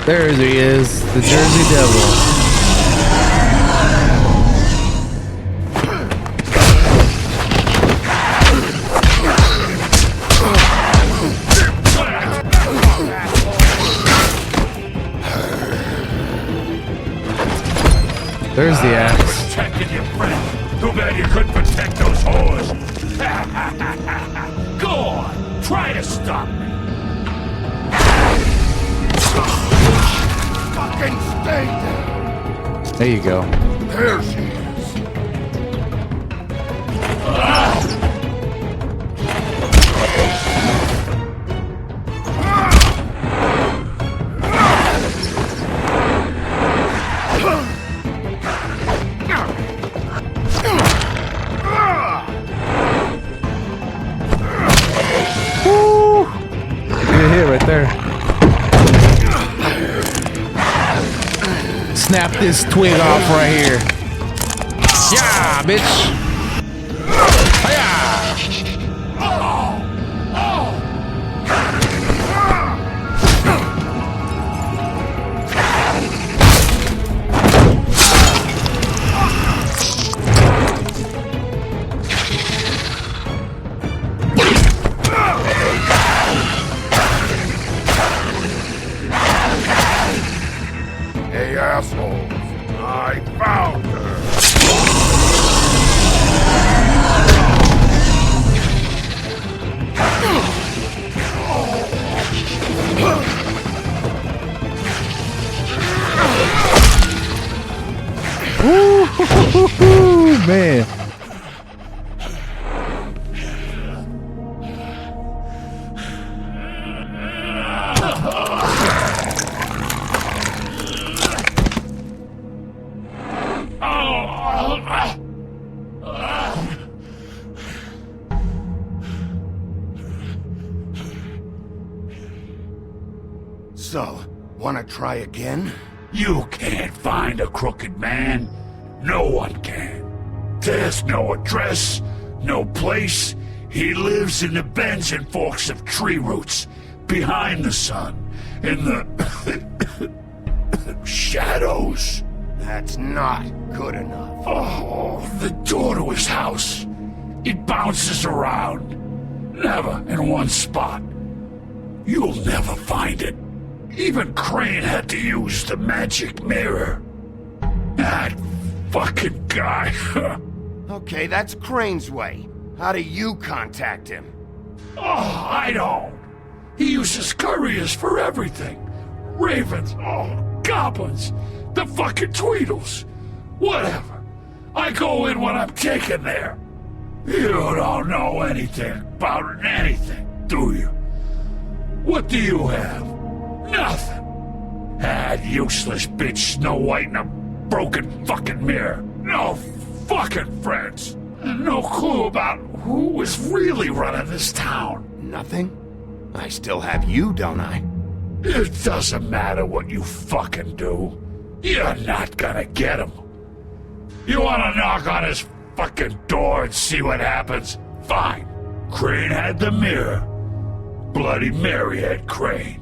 There he is, the Jersey Devil. There's the axe. Protecting your friend. Too bad you couldn't protect those whores. Go on, try to stop me. Fucking stay there. There you go. There she is. Good hit right there. Snap this twig off right here. Yeah, bitch. Hey, assholes. I found her. Ooh, man. So, wanna try again? You can't find a crooked man. No one can. There's no address, no place. He lives in the bends and forks of tree roots, behind the sun, in the shadows. That's not good enough. Oh, the door to his house. It bounces around. Never in one spot. You'll never find it. Even Crane had to use the magic mirror. That fucking guy. Okay, that's Crane's way. How do you contact him? Oh, I don't. He uses couriers for everything. Ravens, goblins, the fucking Tweedles. Whatever. I go in when I'm taken there. You don't know anything about anything, do you? What do you have? Nothing. That useless bitch Snow White and a broken fucking mirror. No fucking friends. And no clue about who was really running this town. Nothing? I still have you, don't I? It doesn't matter what you fucking do. You're not gonna get him. You wanna knock on his fucking door and see what happens? Fine. Crane had the mirror. Bloody Mary had Crane.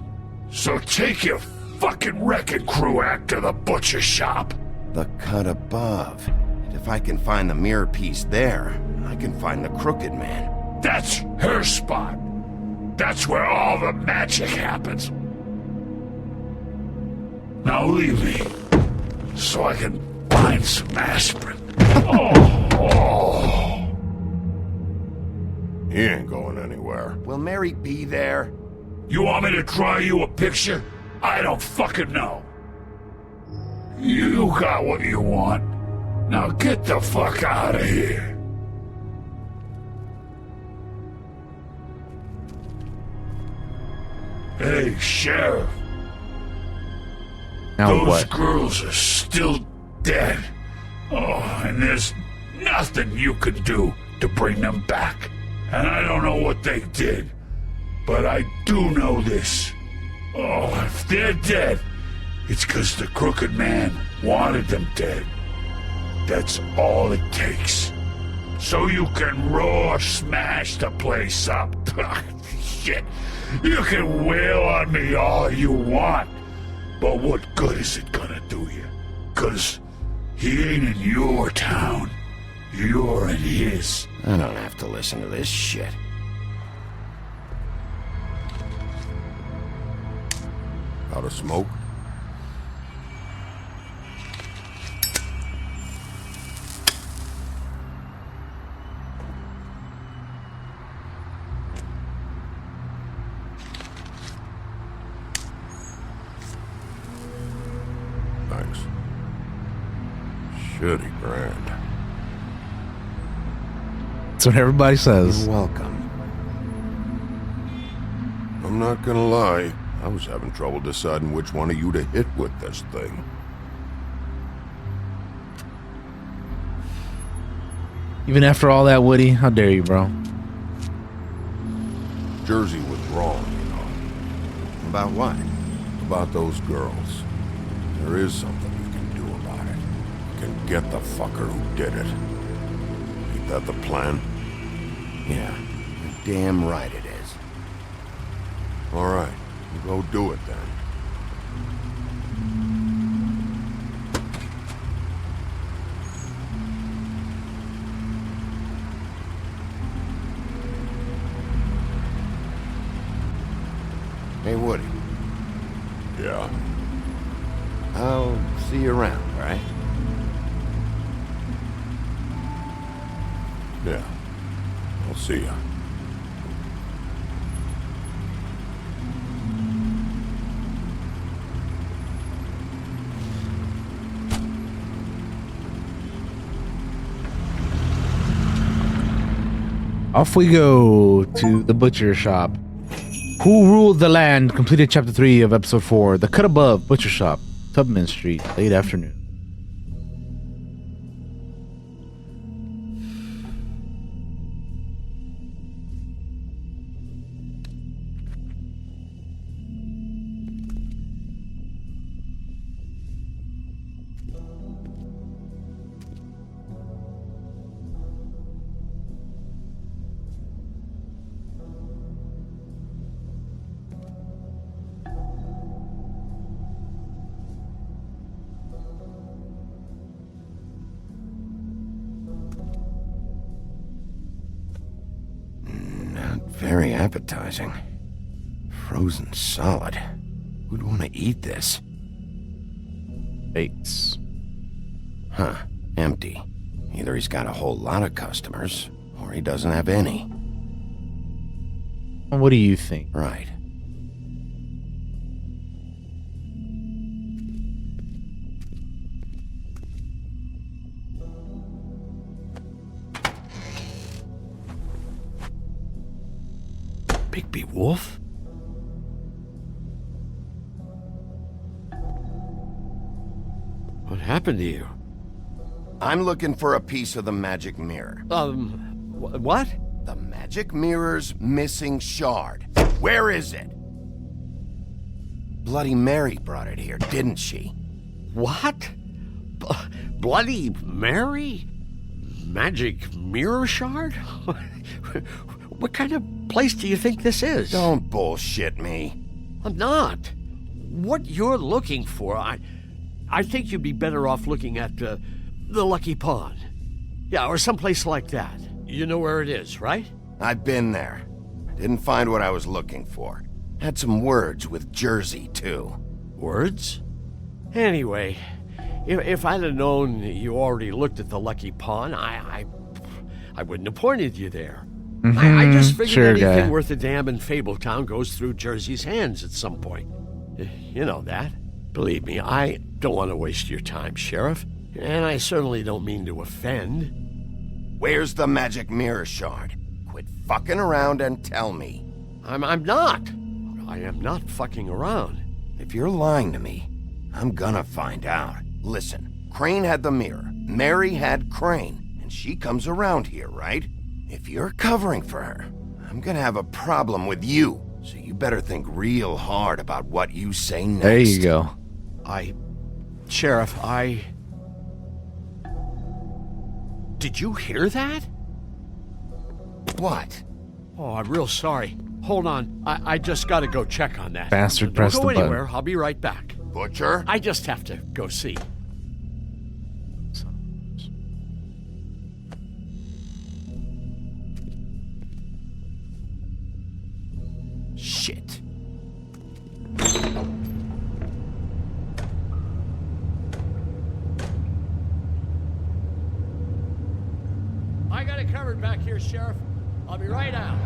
So take your fucking wrecking crew act to the butcher shop. The cut above. And if I can find the mirror piece there, I can find the Crooked Man. That's her spot. That's where all the magic happens. Now leave me, so I can find some aspirin. He ain't going anywhere. Will Mary be there? You want me to draw you a picture? I don't fucking know. You got what you want. Now get the fuck out of here. Hey, Sheriff. Now Those what? girls are still dead. Oh, and there's nothing you can do to bring them back. And I don't know what they did, but I do know this. Oh, if they're dead, it's because the Crooked Man wanted them dead. That's all it takes. So you can raw smash the place up. Shit. You can wail on me all you want, but what good is it gonna do you? 'Cause he ain't in your town. You're in his. I don't have to listen to this shit. Out of smoke? thanks. Shitty brand. That's what everybody says. You're welcome. I'm not gonna lie, I was having trouble deciding which one of you to hit with this thing. Even after all that, Woody, how dare you, bro? Jersey was wrong, you know. About what? About those girls. There is something you can do about it. You can get the fucker who did it. Ain't that the plan? Yeah, you're damn right it is. All right, we'll go do it then. Hey, Woody. Yeah. I'll see you around, all right? Yeah. I'll see ya. Off we go to the butcher shop. Who Ruled the Land? Completed chapter 3 of episode 4. The Cut Above Butcher Shop, Tubman Street, late afternoon. Very appetizing. Frozen solid. Who'd want to eat this? Bates. Huh. Empty. Either he's got a whole lot of customers, or he doesn't have any. What do you think? Right. Bigby Wolf? What happened to you? I'm looking for a piece of the magic mirror. What? The magic mirror's missing shard. Where is it? Bloody Mary brought it here, didn't she? What? Bloody Mary? Magic mirror shard? What kind of place do you think this is? Don't bullshit me. I'm not. What you're looking for, I think you'd be better off looking at the Lucky Pond. Yeah, or someplace like that. You know where it is, right? I've been there. Didn't find what I was looking for. Had some words with Jersey, too. Words? Anyway, if I'd have known you already looked at the Lucky Pond, I wouldn't have pointed you there. I just figured anything worth a damn in Fabletown goes through Jersey's hands at some point. You know that. Believe me, I don't want to waste your time, Sheriff. And I certainly don't mean to offend. Where's the magic mirror shard? Quit fucking around and tell me. I'm not. I am not fucking around. If you're lying to me, I'm gonna find out. Listen, Crane had the mirror. Mary had Crane. And she comes around here, right? If you're covering for her, I'm gonna have a problem with you. So you better think real hard about what you say next. There you go. Sheriff, Did you hear that? What? Oh, I'm real sorry. Hold on. I just gotta go check on that. Bastard pressed the button. Don't go anywhere. button. I'll be right back. Butcher? I just have to go see. Shit. I got it covered back here, Sheriff. I'll be right out.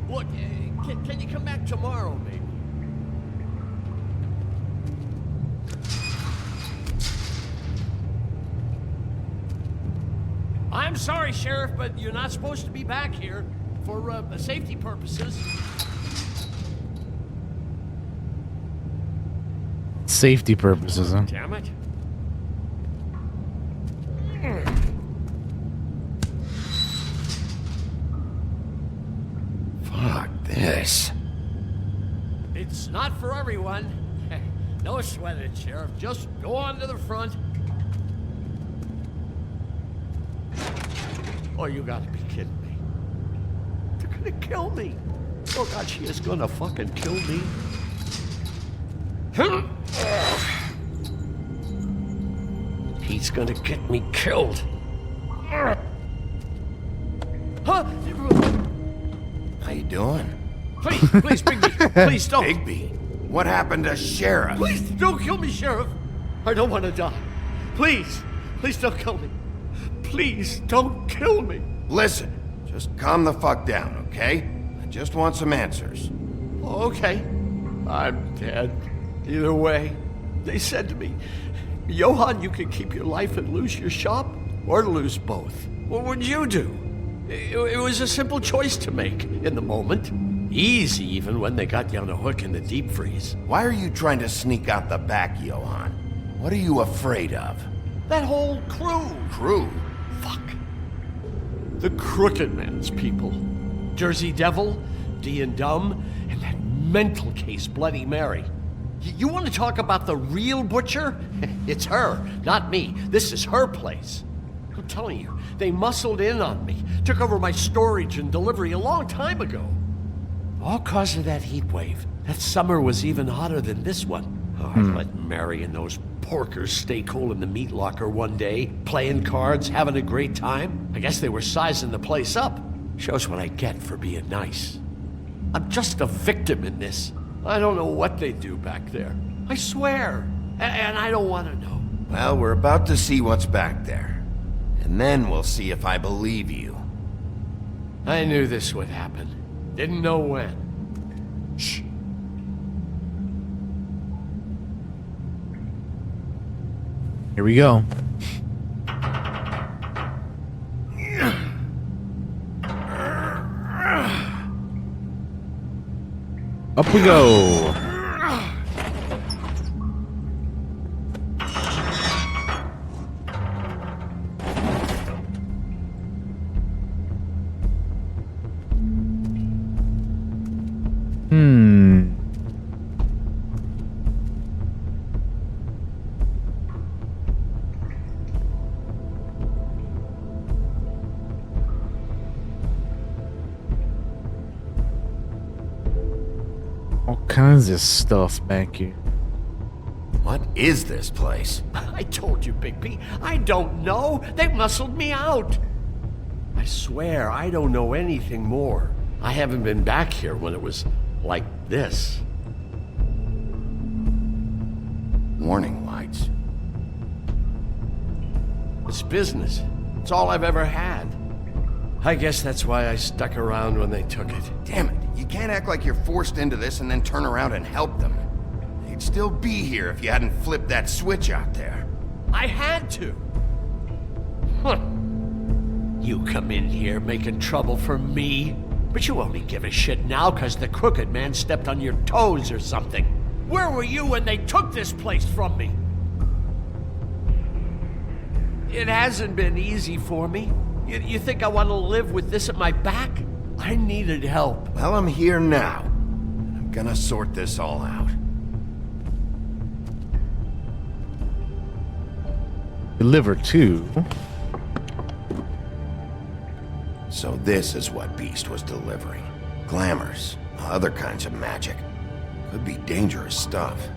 Look, can you come back tomorrow, maybe? I'm sorry, Sheriff, but you're not supposed to be back here for safety purposes. Safety purposes, huh? Damn it. Fuck this. It's not for everyone. No sweat it, Sheriff. Just go on to the front. Oh, you gotta be kidding me. They're gonna kill me. Oh, God, she is gonna fucking kill me. He's gonna get me killed. Huh? How you doing? Please, Bigby. Please don't. Bigby? What happened to Sheriff? Please don't kill me, Sheriff. I don't want to die. Please don't kill me. Please don't kill me. Listen, just calm the fuck down, okay? I just want some answers. Okay. I'm dead. Either way, they said to me, Johann, you can keep your life and lose your shop, or lose both. What would you do? It was a simple choice to make in the moment. Easy, even when they got you on a hook in the deep freeze. Why are you trying to sneak out the back, Johann? What are you afraid of? That whole crew. Crew? Fuck. The Crooked Man's people. Jersey Devil, D and Dumb, and that mental case, Bloody Mary. You want to talk about the real butcher? It's her, not me. This is her place. I'm telling you, they muscled in on me, took over my storage and delivery a long time ago. All cause of that heat wave. That summer was even hotter than this one. Oh, I let Mary and those porkers stay cool in the meat locker one day, playing cards, having a great time. I guess they were sizing the place up. Shows what I get for being nice. I'm just a victim in this. I don't know what they do back there. I swear. And I don't want to know. Well, we're about to see what's back there. And then we'll see if I believe you. I knew this would happen. Didn't know when. Shh. Here we go. Up we go. All kinds of stuff back here. What is this place? I told you, Bigby. I don't know. They muscled me out. I swear, I don't know anything more. I haven't been back here when it was like this. Warning lights. It's business. It's all I've ever had. I guess that's why I stuck around when they took it. Damn it. You can't act like you're forced into this and then turn around and help them. They'd still be here if you hadn't flipped that switch out there. I had to. Huh. You come in here making trouble for me, but you only give a shit now because the Crooked Man stepped on your toes or something. Where were you when they took this place from me? It hasn't been easy for me. You think I want to live with this at my back? I needed help. Well, I'm here now. I'm gonna sort this all out. Deliver to. So this is what Beast was delivering. Glamours, other kinds of magic. Could be dangerous stuff.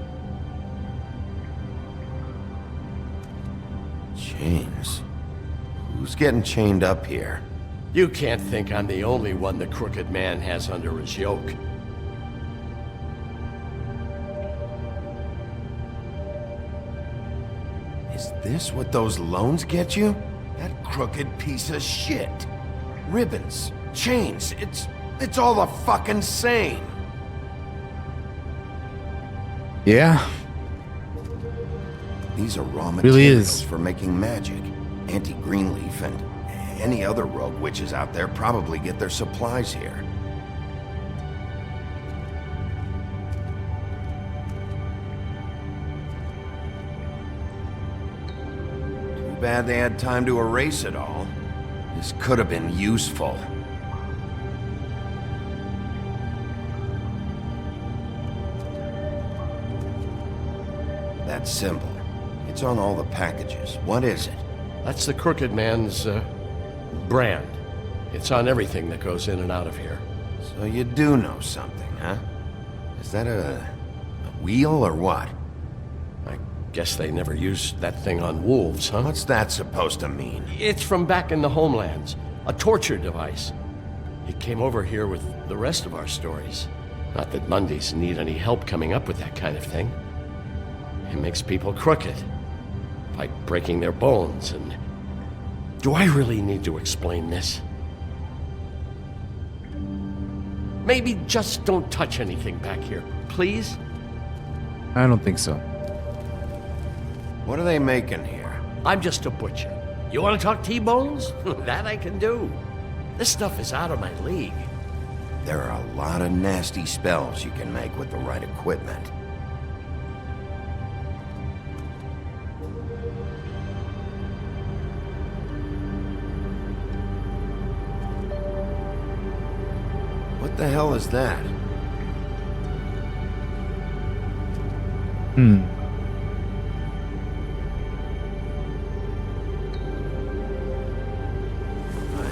Chains. Who's getting chained up here? You can't think I'm the only one the Crooked Man has under his yoke. Is this what those loans get you? That crooked piece of shit. Ribbons, chains, it's It's all the fucking same. Yeah. These are raw Really materials is. for making magic. Auntie Greenleaf and any other rogue witches out there probably get their supplies here. Too bad they had time to erase it all. This could have been useful. That symbol. It's on all the packages. What is it? That's the Crooked Man's brand. It's on everything that goes in and out of here. So you do know something, huh? Is that a wheel or what? I guess they never used that thing on wolves, huh? What's that supposed to mean? It's from back in the homelands. A torture device. It came over here with the rest of our stories. Not that Mondays need any help coming up with that kind of thing. It makes people crooked. By breaking their bones and... Do I really need to explain this? Maybe just don't touch anything back here, please? I don't think so. What are they making here? I'm just a butcher. You want to talk T-bones? That I can do. This stuff is out of my league. There are a lot of nasty spells you can make with the right equipment. What the hell is that? I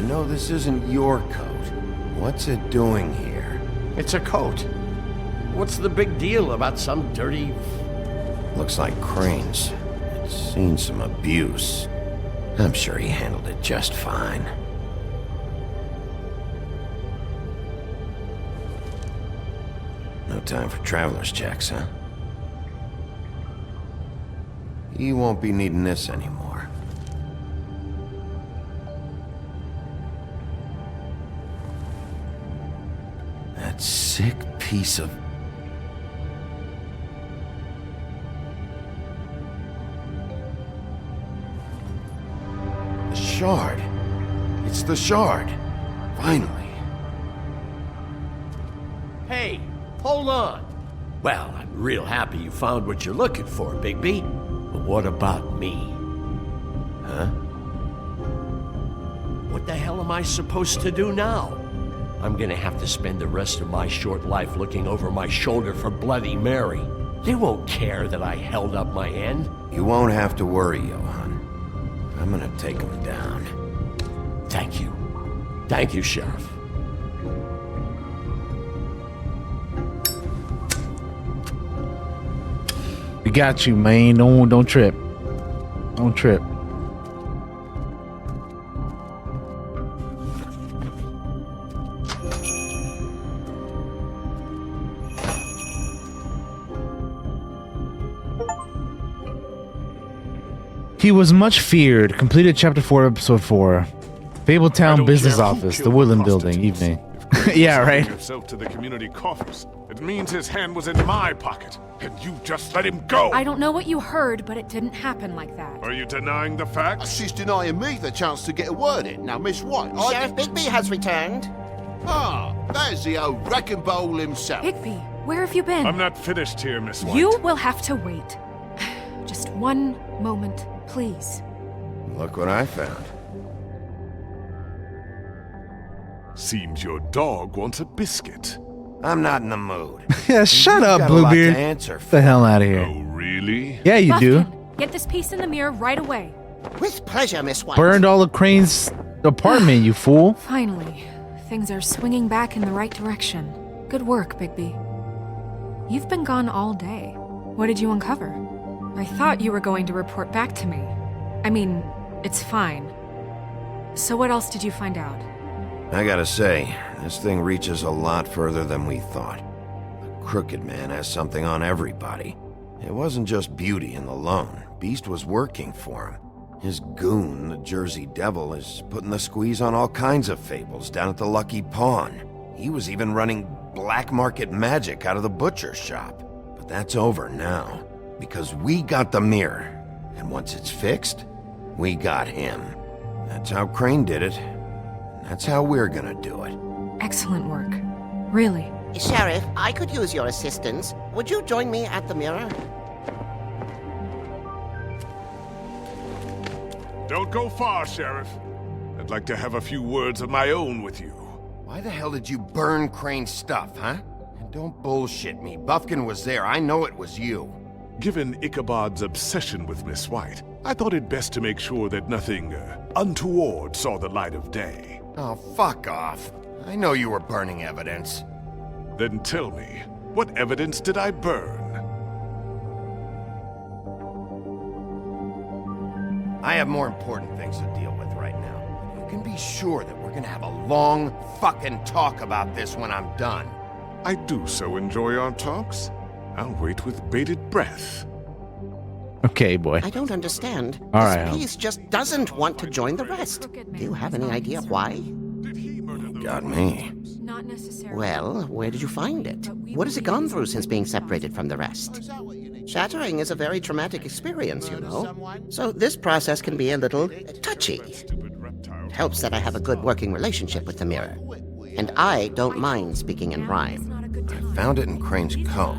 know this isn't your coat. What's it doing here? It's a coat. What's the big deal about some dirty... Looks like Crane's. It's seen some abuse. I'm sure he handled it just fine. No time for traveler's checks, huh? You won't be needing this anymore. That sick piece of... The shard. It's the shard. Finally. Hey, hold on. Well, I'm real happy you found what you're looking for, Bigby. But what about me? Huh? What the hell am I supposed to do now? I'm gonna have to spend the rest of my short life looking over my shoulder for Bloody Mary. They won't care that I held up my end. You won't have to worry, Johann. I'm gonna take him down. Thank you. Thank you, Sheriff. We got you, man. Don't trip. Don't trip. He was much feared. Completed chapter 4, episode 4. Fabletown Business Office, the Woodland Building, evening. Yeah, right. Yourself to the community coffers. It means his hand was in my pocket, and you just let him go. I don't know what you heard, but it didn't happen like that. Are you denying the fact? She's denying me the chance to get a word in. Now, Miss White, Sheriff Bigby has returned. Ah, there's the old wrecking ball himself. Bigby, where have you been? I'm not finished here, Miss White. You will have to wait. Just one moment, please. Look what I found. Seems your dog wants a biscuit. I'm not in the mood. Yeah, shut up, got a lot to Bluebeard. answer Get the hell out of here. Oh, really? Yeah, you do. Buffkin, get this piece in the mirror right away. With pleasure, Miss White. Burned all of Crane's apartment, you fool. Finally, things are swinging back in the right direction. Good work, Bigby. You've been gone all day. What did you uncover? I thought you were going to report back to me. I mean, it's fine. So what else did you find out? I gotta say, this thing reaches a lot further than we thought. The Crooked Man has something on everybody. It wasn't just Beauty and the Lone. Beast was working for him. His goon, the Jersey Devil, is putting the squeeze on all kinds of fables down at the Lucky Pawn. He was even running black market magic out of the butcher shop. But that's over now, because we got the mirror. And once it's fixed, we got him. That's how Crane did it. And that's how we're gonna do it. Excellent work. Really. Sheriff, I could use your assistance. Would you join me at the mirror? Don't go far, Sheriff. I'd like to have a few words of my own with you. Why the hell did you burn Crane's stuff, huh? And don't bullshit me. Bufkin was there. I know it was you. Given Ichabod's obsession with Miss White, I thought it best to make sure that nothing untoward saw the light of day. Oh, fuck off. I know you were burning evidence. Then tell me, what evidence did I burn? I have more important things to deal with right now. You can be sure that we're gonna have a long fucking talk about this when I'm done. I do so enjoy our talks. I'll wait with bated breath. Okay, boy. I don't understand. All right, This piece just doesn't want to join the rest. Do you have any idea why? Got me. Not necessarily. Well, where did you find it? What has it gone through since being separated from the rest? Shattering is a very traumatic experience, you know. So this process can be a little touchy. It helps that I have a good working relationship with the mirror. And I don't mind speaking in rhyme. I found it in Crane's coat.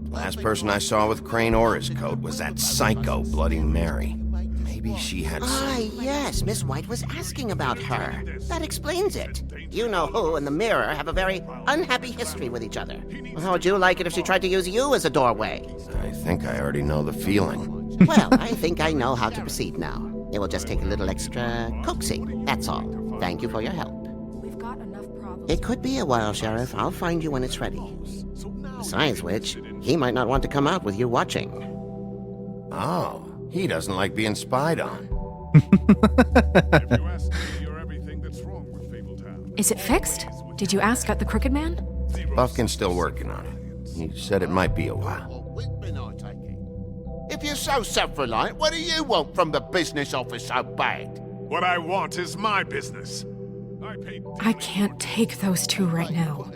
Last person I saw with Crane or his coat was that psycho Bloody Mary. Maybe she had some... Yes, Miss White was asking about her. That explains it. You know who and the mirror have a very unhappy history with each other. How would you like it if she tried to use you as a doorway? I think I already know the feeling. Well, I think I know how to proceed now. It will just take a little extra coaxing, that's all. Thank you for your help. We've got enough problems. It could be a while, Sheriff. I'll find you when it's ready. Besides which, he might not want to come out with you watching. Oh, he doesn't like being spied on. Is it fixed? Did you ask at the Crooked Man? Bufkin's still working on it. He said it might be a while. If you're so self-reliant, what do you want from the business office so bad? What I want is my business. I can't take those two right now.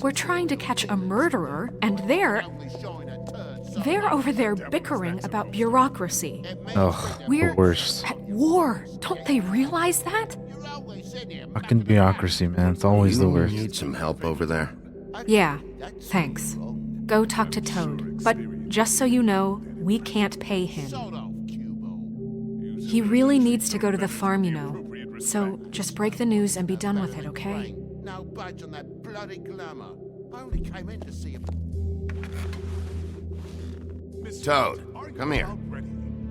We're trying to catch a murderer, and they're over there bickering about bureaucracy. Ugh, We're the worst. at war. Don't they realize that? Fucking bureaucracy, man. It's always the worst. You need some help over there? Yeah, thanks. Go talk to Toad. But just so you know, we can't pay him. He really needs to go to the farm, you know. So just break the news and be done with it, okay? No budge on that bloody glamour. I only came in to see him. Toad, come here.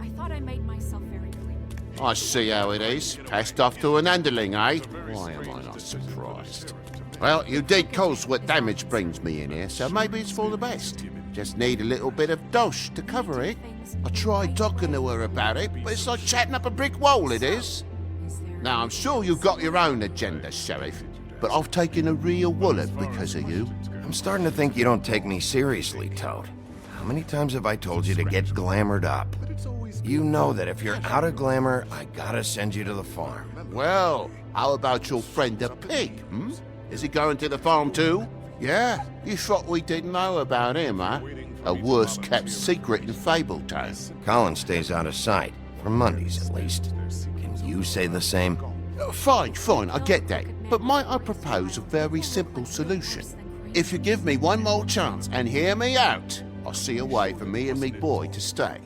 I thought I made myself very clear. I see how it is. Passed off to an underling, eh? Why am I not surprised? Well, you did cause what damage brings me in here, so maybe it's for the best. Just need a little bit of dosh to cover it. I tried talking to her about it, but it's like chatting up a brick wall, it is. Now, I'm sure you've got your own agenda, Sheriff, but I've taken a real wallet because of you. I'm starting to think you don't take me seriously, Toad. How many times have I told you to get glamored up? You know that if you're out of glamour, I gotta send you to the farm. Well, how about your friend the pig, hmm? Is he going to the farm too? Yeah? You thought we didn't know about him, huh? A worst-kept secret in Fabletown. Colin stays out of sight, for Mondays at least. Can you say the same? Fine, I get that. But might I propose a very simple solution? If you give me one more chance and hear me out, I'll see a way for me and me boy to stay.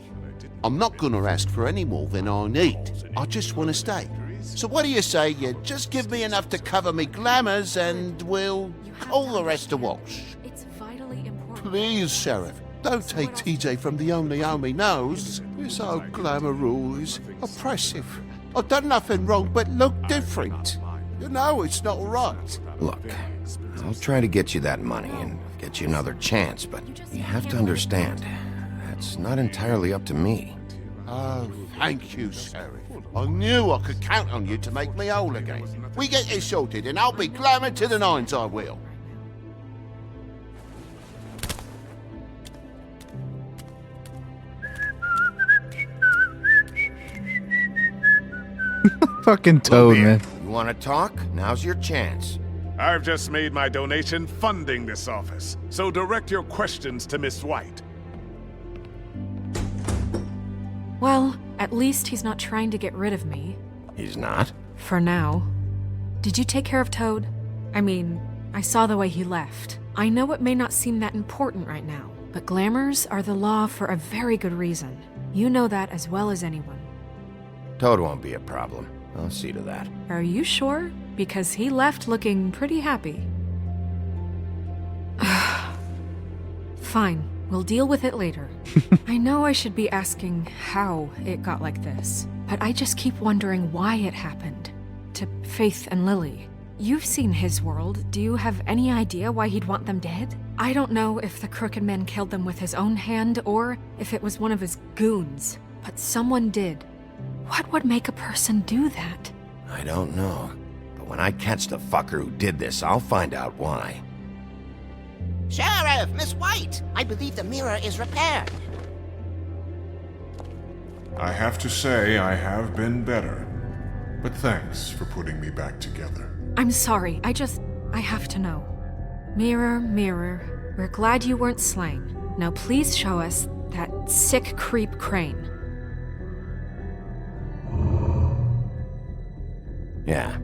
I'm not gonna ask for any more than I need. I just want to stay. So what do you say you just give me enough to cover me glamours and we'll call the rest a wash? It's vitally important. Please, Sheriff, don't take TJ from the only home he knows. This old glamour rule is oppressive. I've done nothing wrong but look different. You know it's not right. Look, I'll try to get you that money and get you another chance, but you have to understand, that's not entirely up to me. Oh, thank you, Sheriff. I knew I could count on you to make me whole again. We get this sorted and I'll be glamour to the nines, I will. Fucking Toad, man. You want to talk? Now's your chance. I've just made my donation funding this office, so direct your questions to Miss White. Well, at least he's not trying to get rid of me. He's not? For now. Did you take care of Toad? I mean, I saw the way he left. I know it may not seem that important right now, but glamours are the law for a very good reason. You know that as well as anyone. Toad won't be a problem. I'll see to that. Are you sure? Because he left looking pretty happy. Fine, we'll deal with it later. I know I should be asking how it got like this, but I just keep wondering why it happened. To Faith and Lily. You've seen his world. Do you have any idea why he'd want them dead? I don't know if the Crooked Man killed them with his own hand or if it was one of his goons, but someone did. What would make a person do that? I don't know. But when I catch the fucker who did this, I'll find out why. Sheriff, Miss White! I believe the mirror is repaired. I have to say I have been better. But thanks for putting me back together. I'm sorry, I have to know. Mirror, mirror, we're glad you weren't slain. Now please show us that sick creep Crane. Yeah,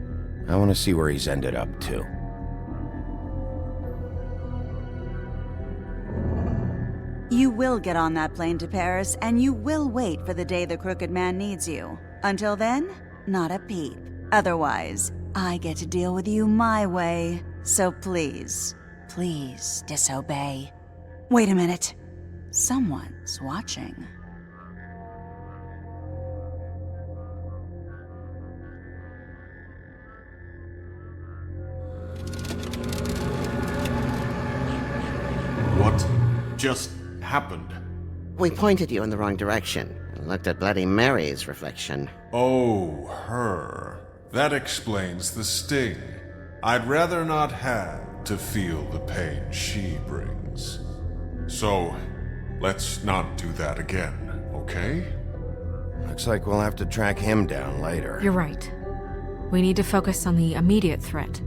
I want to see where he's ended up, too. You will get on that plane to Paris, and you will wait for the day the Crooked Man needs you. Until then, not a peep. Otherwise, I get to deal with you my way. So please, please disobey. Wait a minute. Someone's watching. What just happened? We pointed you in the wrong direction and looked at Bloody Mary's reflection. Oh, her. That explains the sting. I'd rather not have to feel the pain she brings. So, let's not do that again, okay? Looks like we'll have to track him down later. You're right. We need to focus on the immediate threat,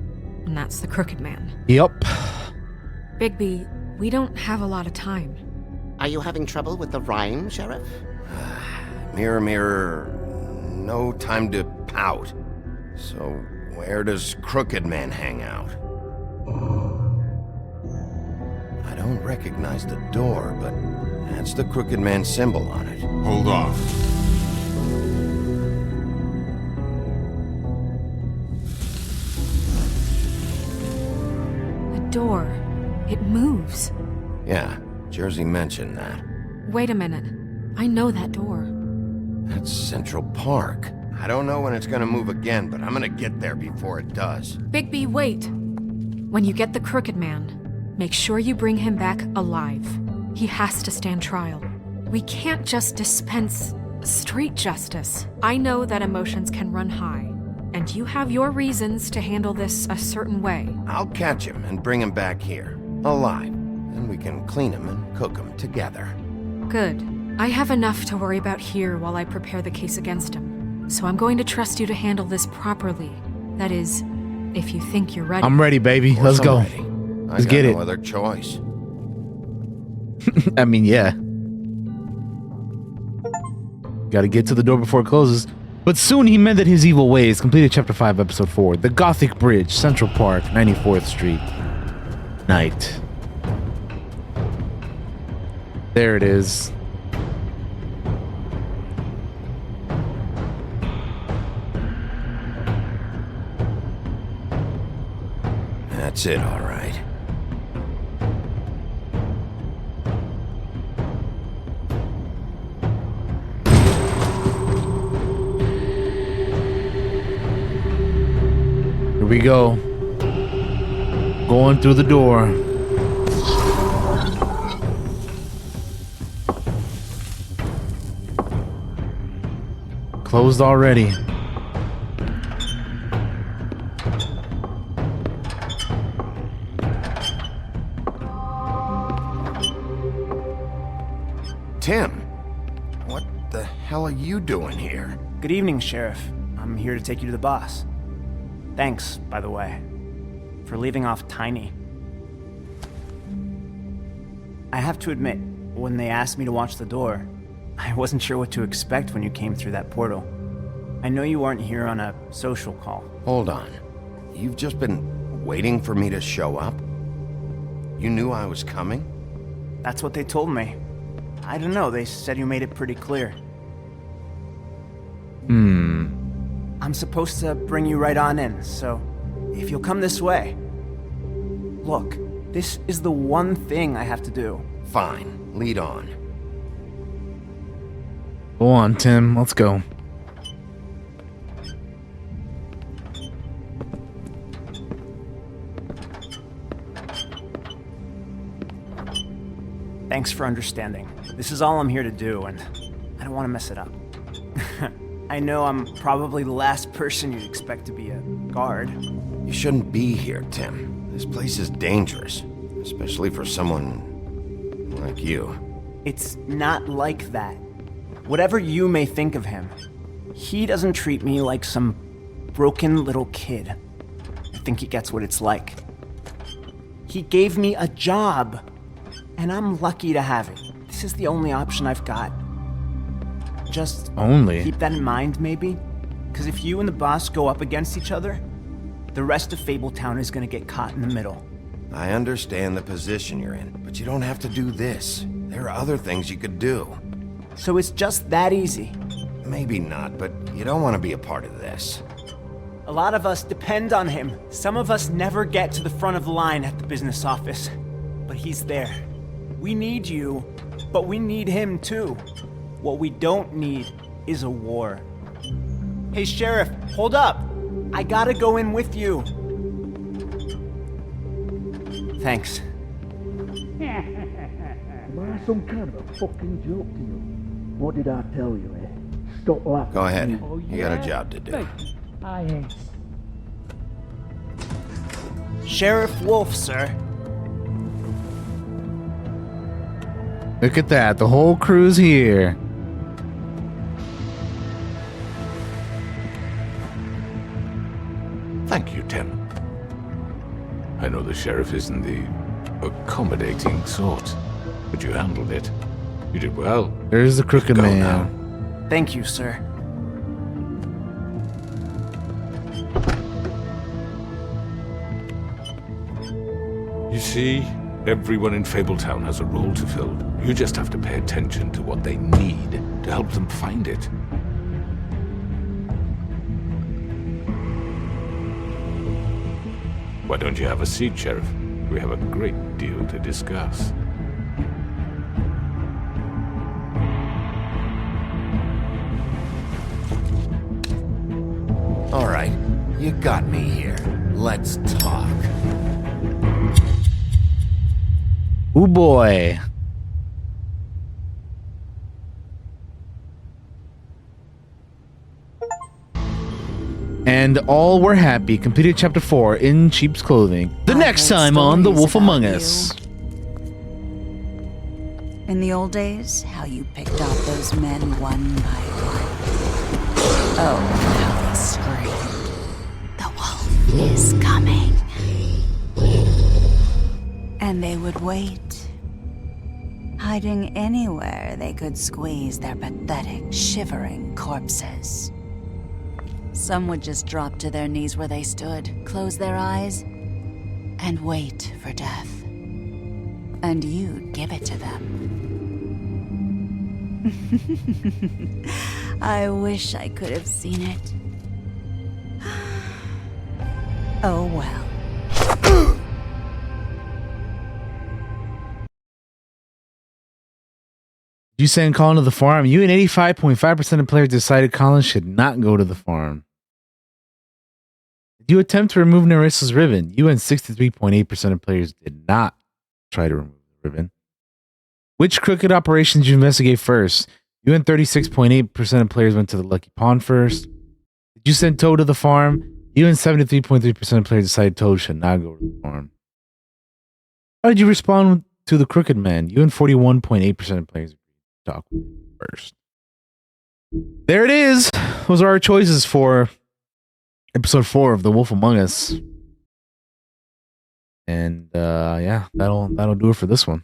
and that's the Crooked Man. Yep. Bigby, we don't have a lot of time. Are you having trouble with the rhyme, Sheriff? Mirror, mirror, no time to pout. So, where does Crooked Man hang out? I don't recognize the door, but that's the Crooked Man symbol on it. Hold on. The door. It moves. Yeah, Jersey mentioned that. Wait a minute. I know that door. That's Central Park. I don't know when it's gonna move again, but I'm gonna get there before it does. Bigby, wait! When you get the Crooked Man, make sure you bring him back alive. He has to stand trial. We can't just dispense street justice. I know that emotions can run high, and you have your reasons to handle this a certain way. I'll catch him and bring him back here, alive. Then we can clean him and cook him together. Good. I have enough to worry about here while I prepare the case against him. So I'm going to trust you to handle this properly. That is, if you think you're ready. I'm ready, baby. Let's go. Let's get it. No other choice. I mean, yeah. Gotta get to the door before it closes. But soon he mended his evil ways. Completed Chapter 5, Episode 4. The Gothic Bridge, Central Park, 94th Street. Night. There it is. That's it, all right. Here we go. Going through the door. Closed already. Tim, what the hell are you doing here? Good evening, Sheriff. I'm here to take you to the boss. Thanks, by the way, for leaving off Tiny. I have to admit, when they asked me to watch the door, I wasn't sure what to expect when you came through that portal. I know you aren't here on a social call. Hold on. You've just been waiting for me to show up? You knew I was coming? That's what they told me. I don't know, they said you made it pretty clear. I'm supposed to bring you right on in, so if you'll come this way. Look, this is the one thing I have to do. Fine, lead on. Go on, Tim, let's go. Thanks for understanding. This is all I'm here to do, and I don't want to mess it up. I know I'm probably the last person you'd expect to be a guard. You shouldn't be here, Tim. This place is dangerous, especially for someone like you. It's not like that. Whatever you may think of him, he doesn't treat me like some broken little kid. I think he gets what it's like. He gave me a job, and I'm lucky to have it. This is the only option I've got. Just keep that in mind, maybe? Because if you and the boss go up against each other, the rest of Fabletown is going to get caught in the middle. I understand the position you're in, but you don't have to do this. There are other things you could do. So it's just that easy? Maybe not, but you don't want to be a part of this. A lot of us depend on him. Some of us never get to the front of the line at the business office. But he's there. We need you, but we need him too. What we don't need is a war. Hey, Sheriff, hold up! I gotta go in with you. Thanks. Am I some kind of a fucking joke to you? What did I tell you, eh? Stop laughing. Go ahead. You got a job to do. I ain't. Sheriff Wolf, sir. Look at that, the whole crew's here. Thank you, Tim. I know the sheriff isn't the accommodating sort, but you handled it. You did well. There's the crooked man. Now. Thank you, sir. You see, everyone in Fabletown has a role to fill. You just have to pay attention to what they need to help them find it. Why don't you have a seat, Sheriff? We have a great deal to discuss. All right, you got me here. Let's talk. Ooh boy. And all were happy. Completed chapter 4 in sheep's clothing. The next time on The Wolf Among Us. In the old days, how you picked off those men one by one. Oh, how they screamed. The wolf is coming. And they would wait, hiding anywhere they could squeeze their pathetic, shivering corpses. Some would just drop to their knees where they stood, close their eyes, and wait for death. And you'd give it to them. I wish I could have seen it. Oh well. You send Colin to the farm. You and 85.5% of players decided Colin should not go to the farm. Did you attempt to remove Nerissa's ribbon? You and 63.8% of players did not try to remove the ribbon. Which crooked operations did you investigate first? You and 36.8% of players went to the Lucky Pawn first. Did you send Toad to the farm? You and 73.3% of players decided Toad should not go to the farm. How did you respond to the Crooked Man? You and 41.8% of players talk first. There it is. Those are our choices for episode 4 of The Wolf Among Us. And yeah, that'll do it for this one.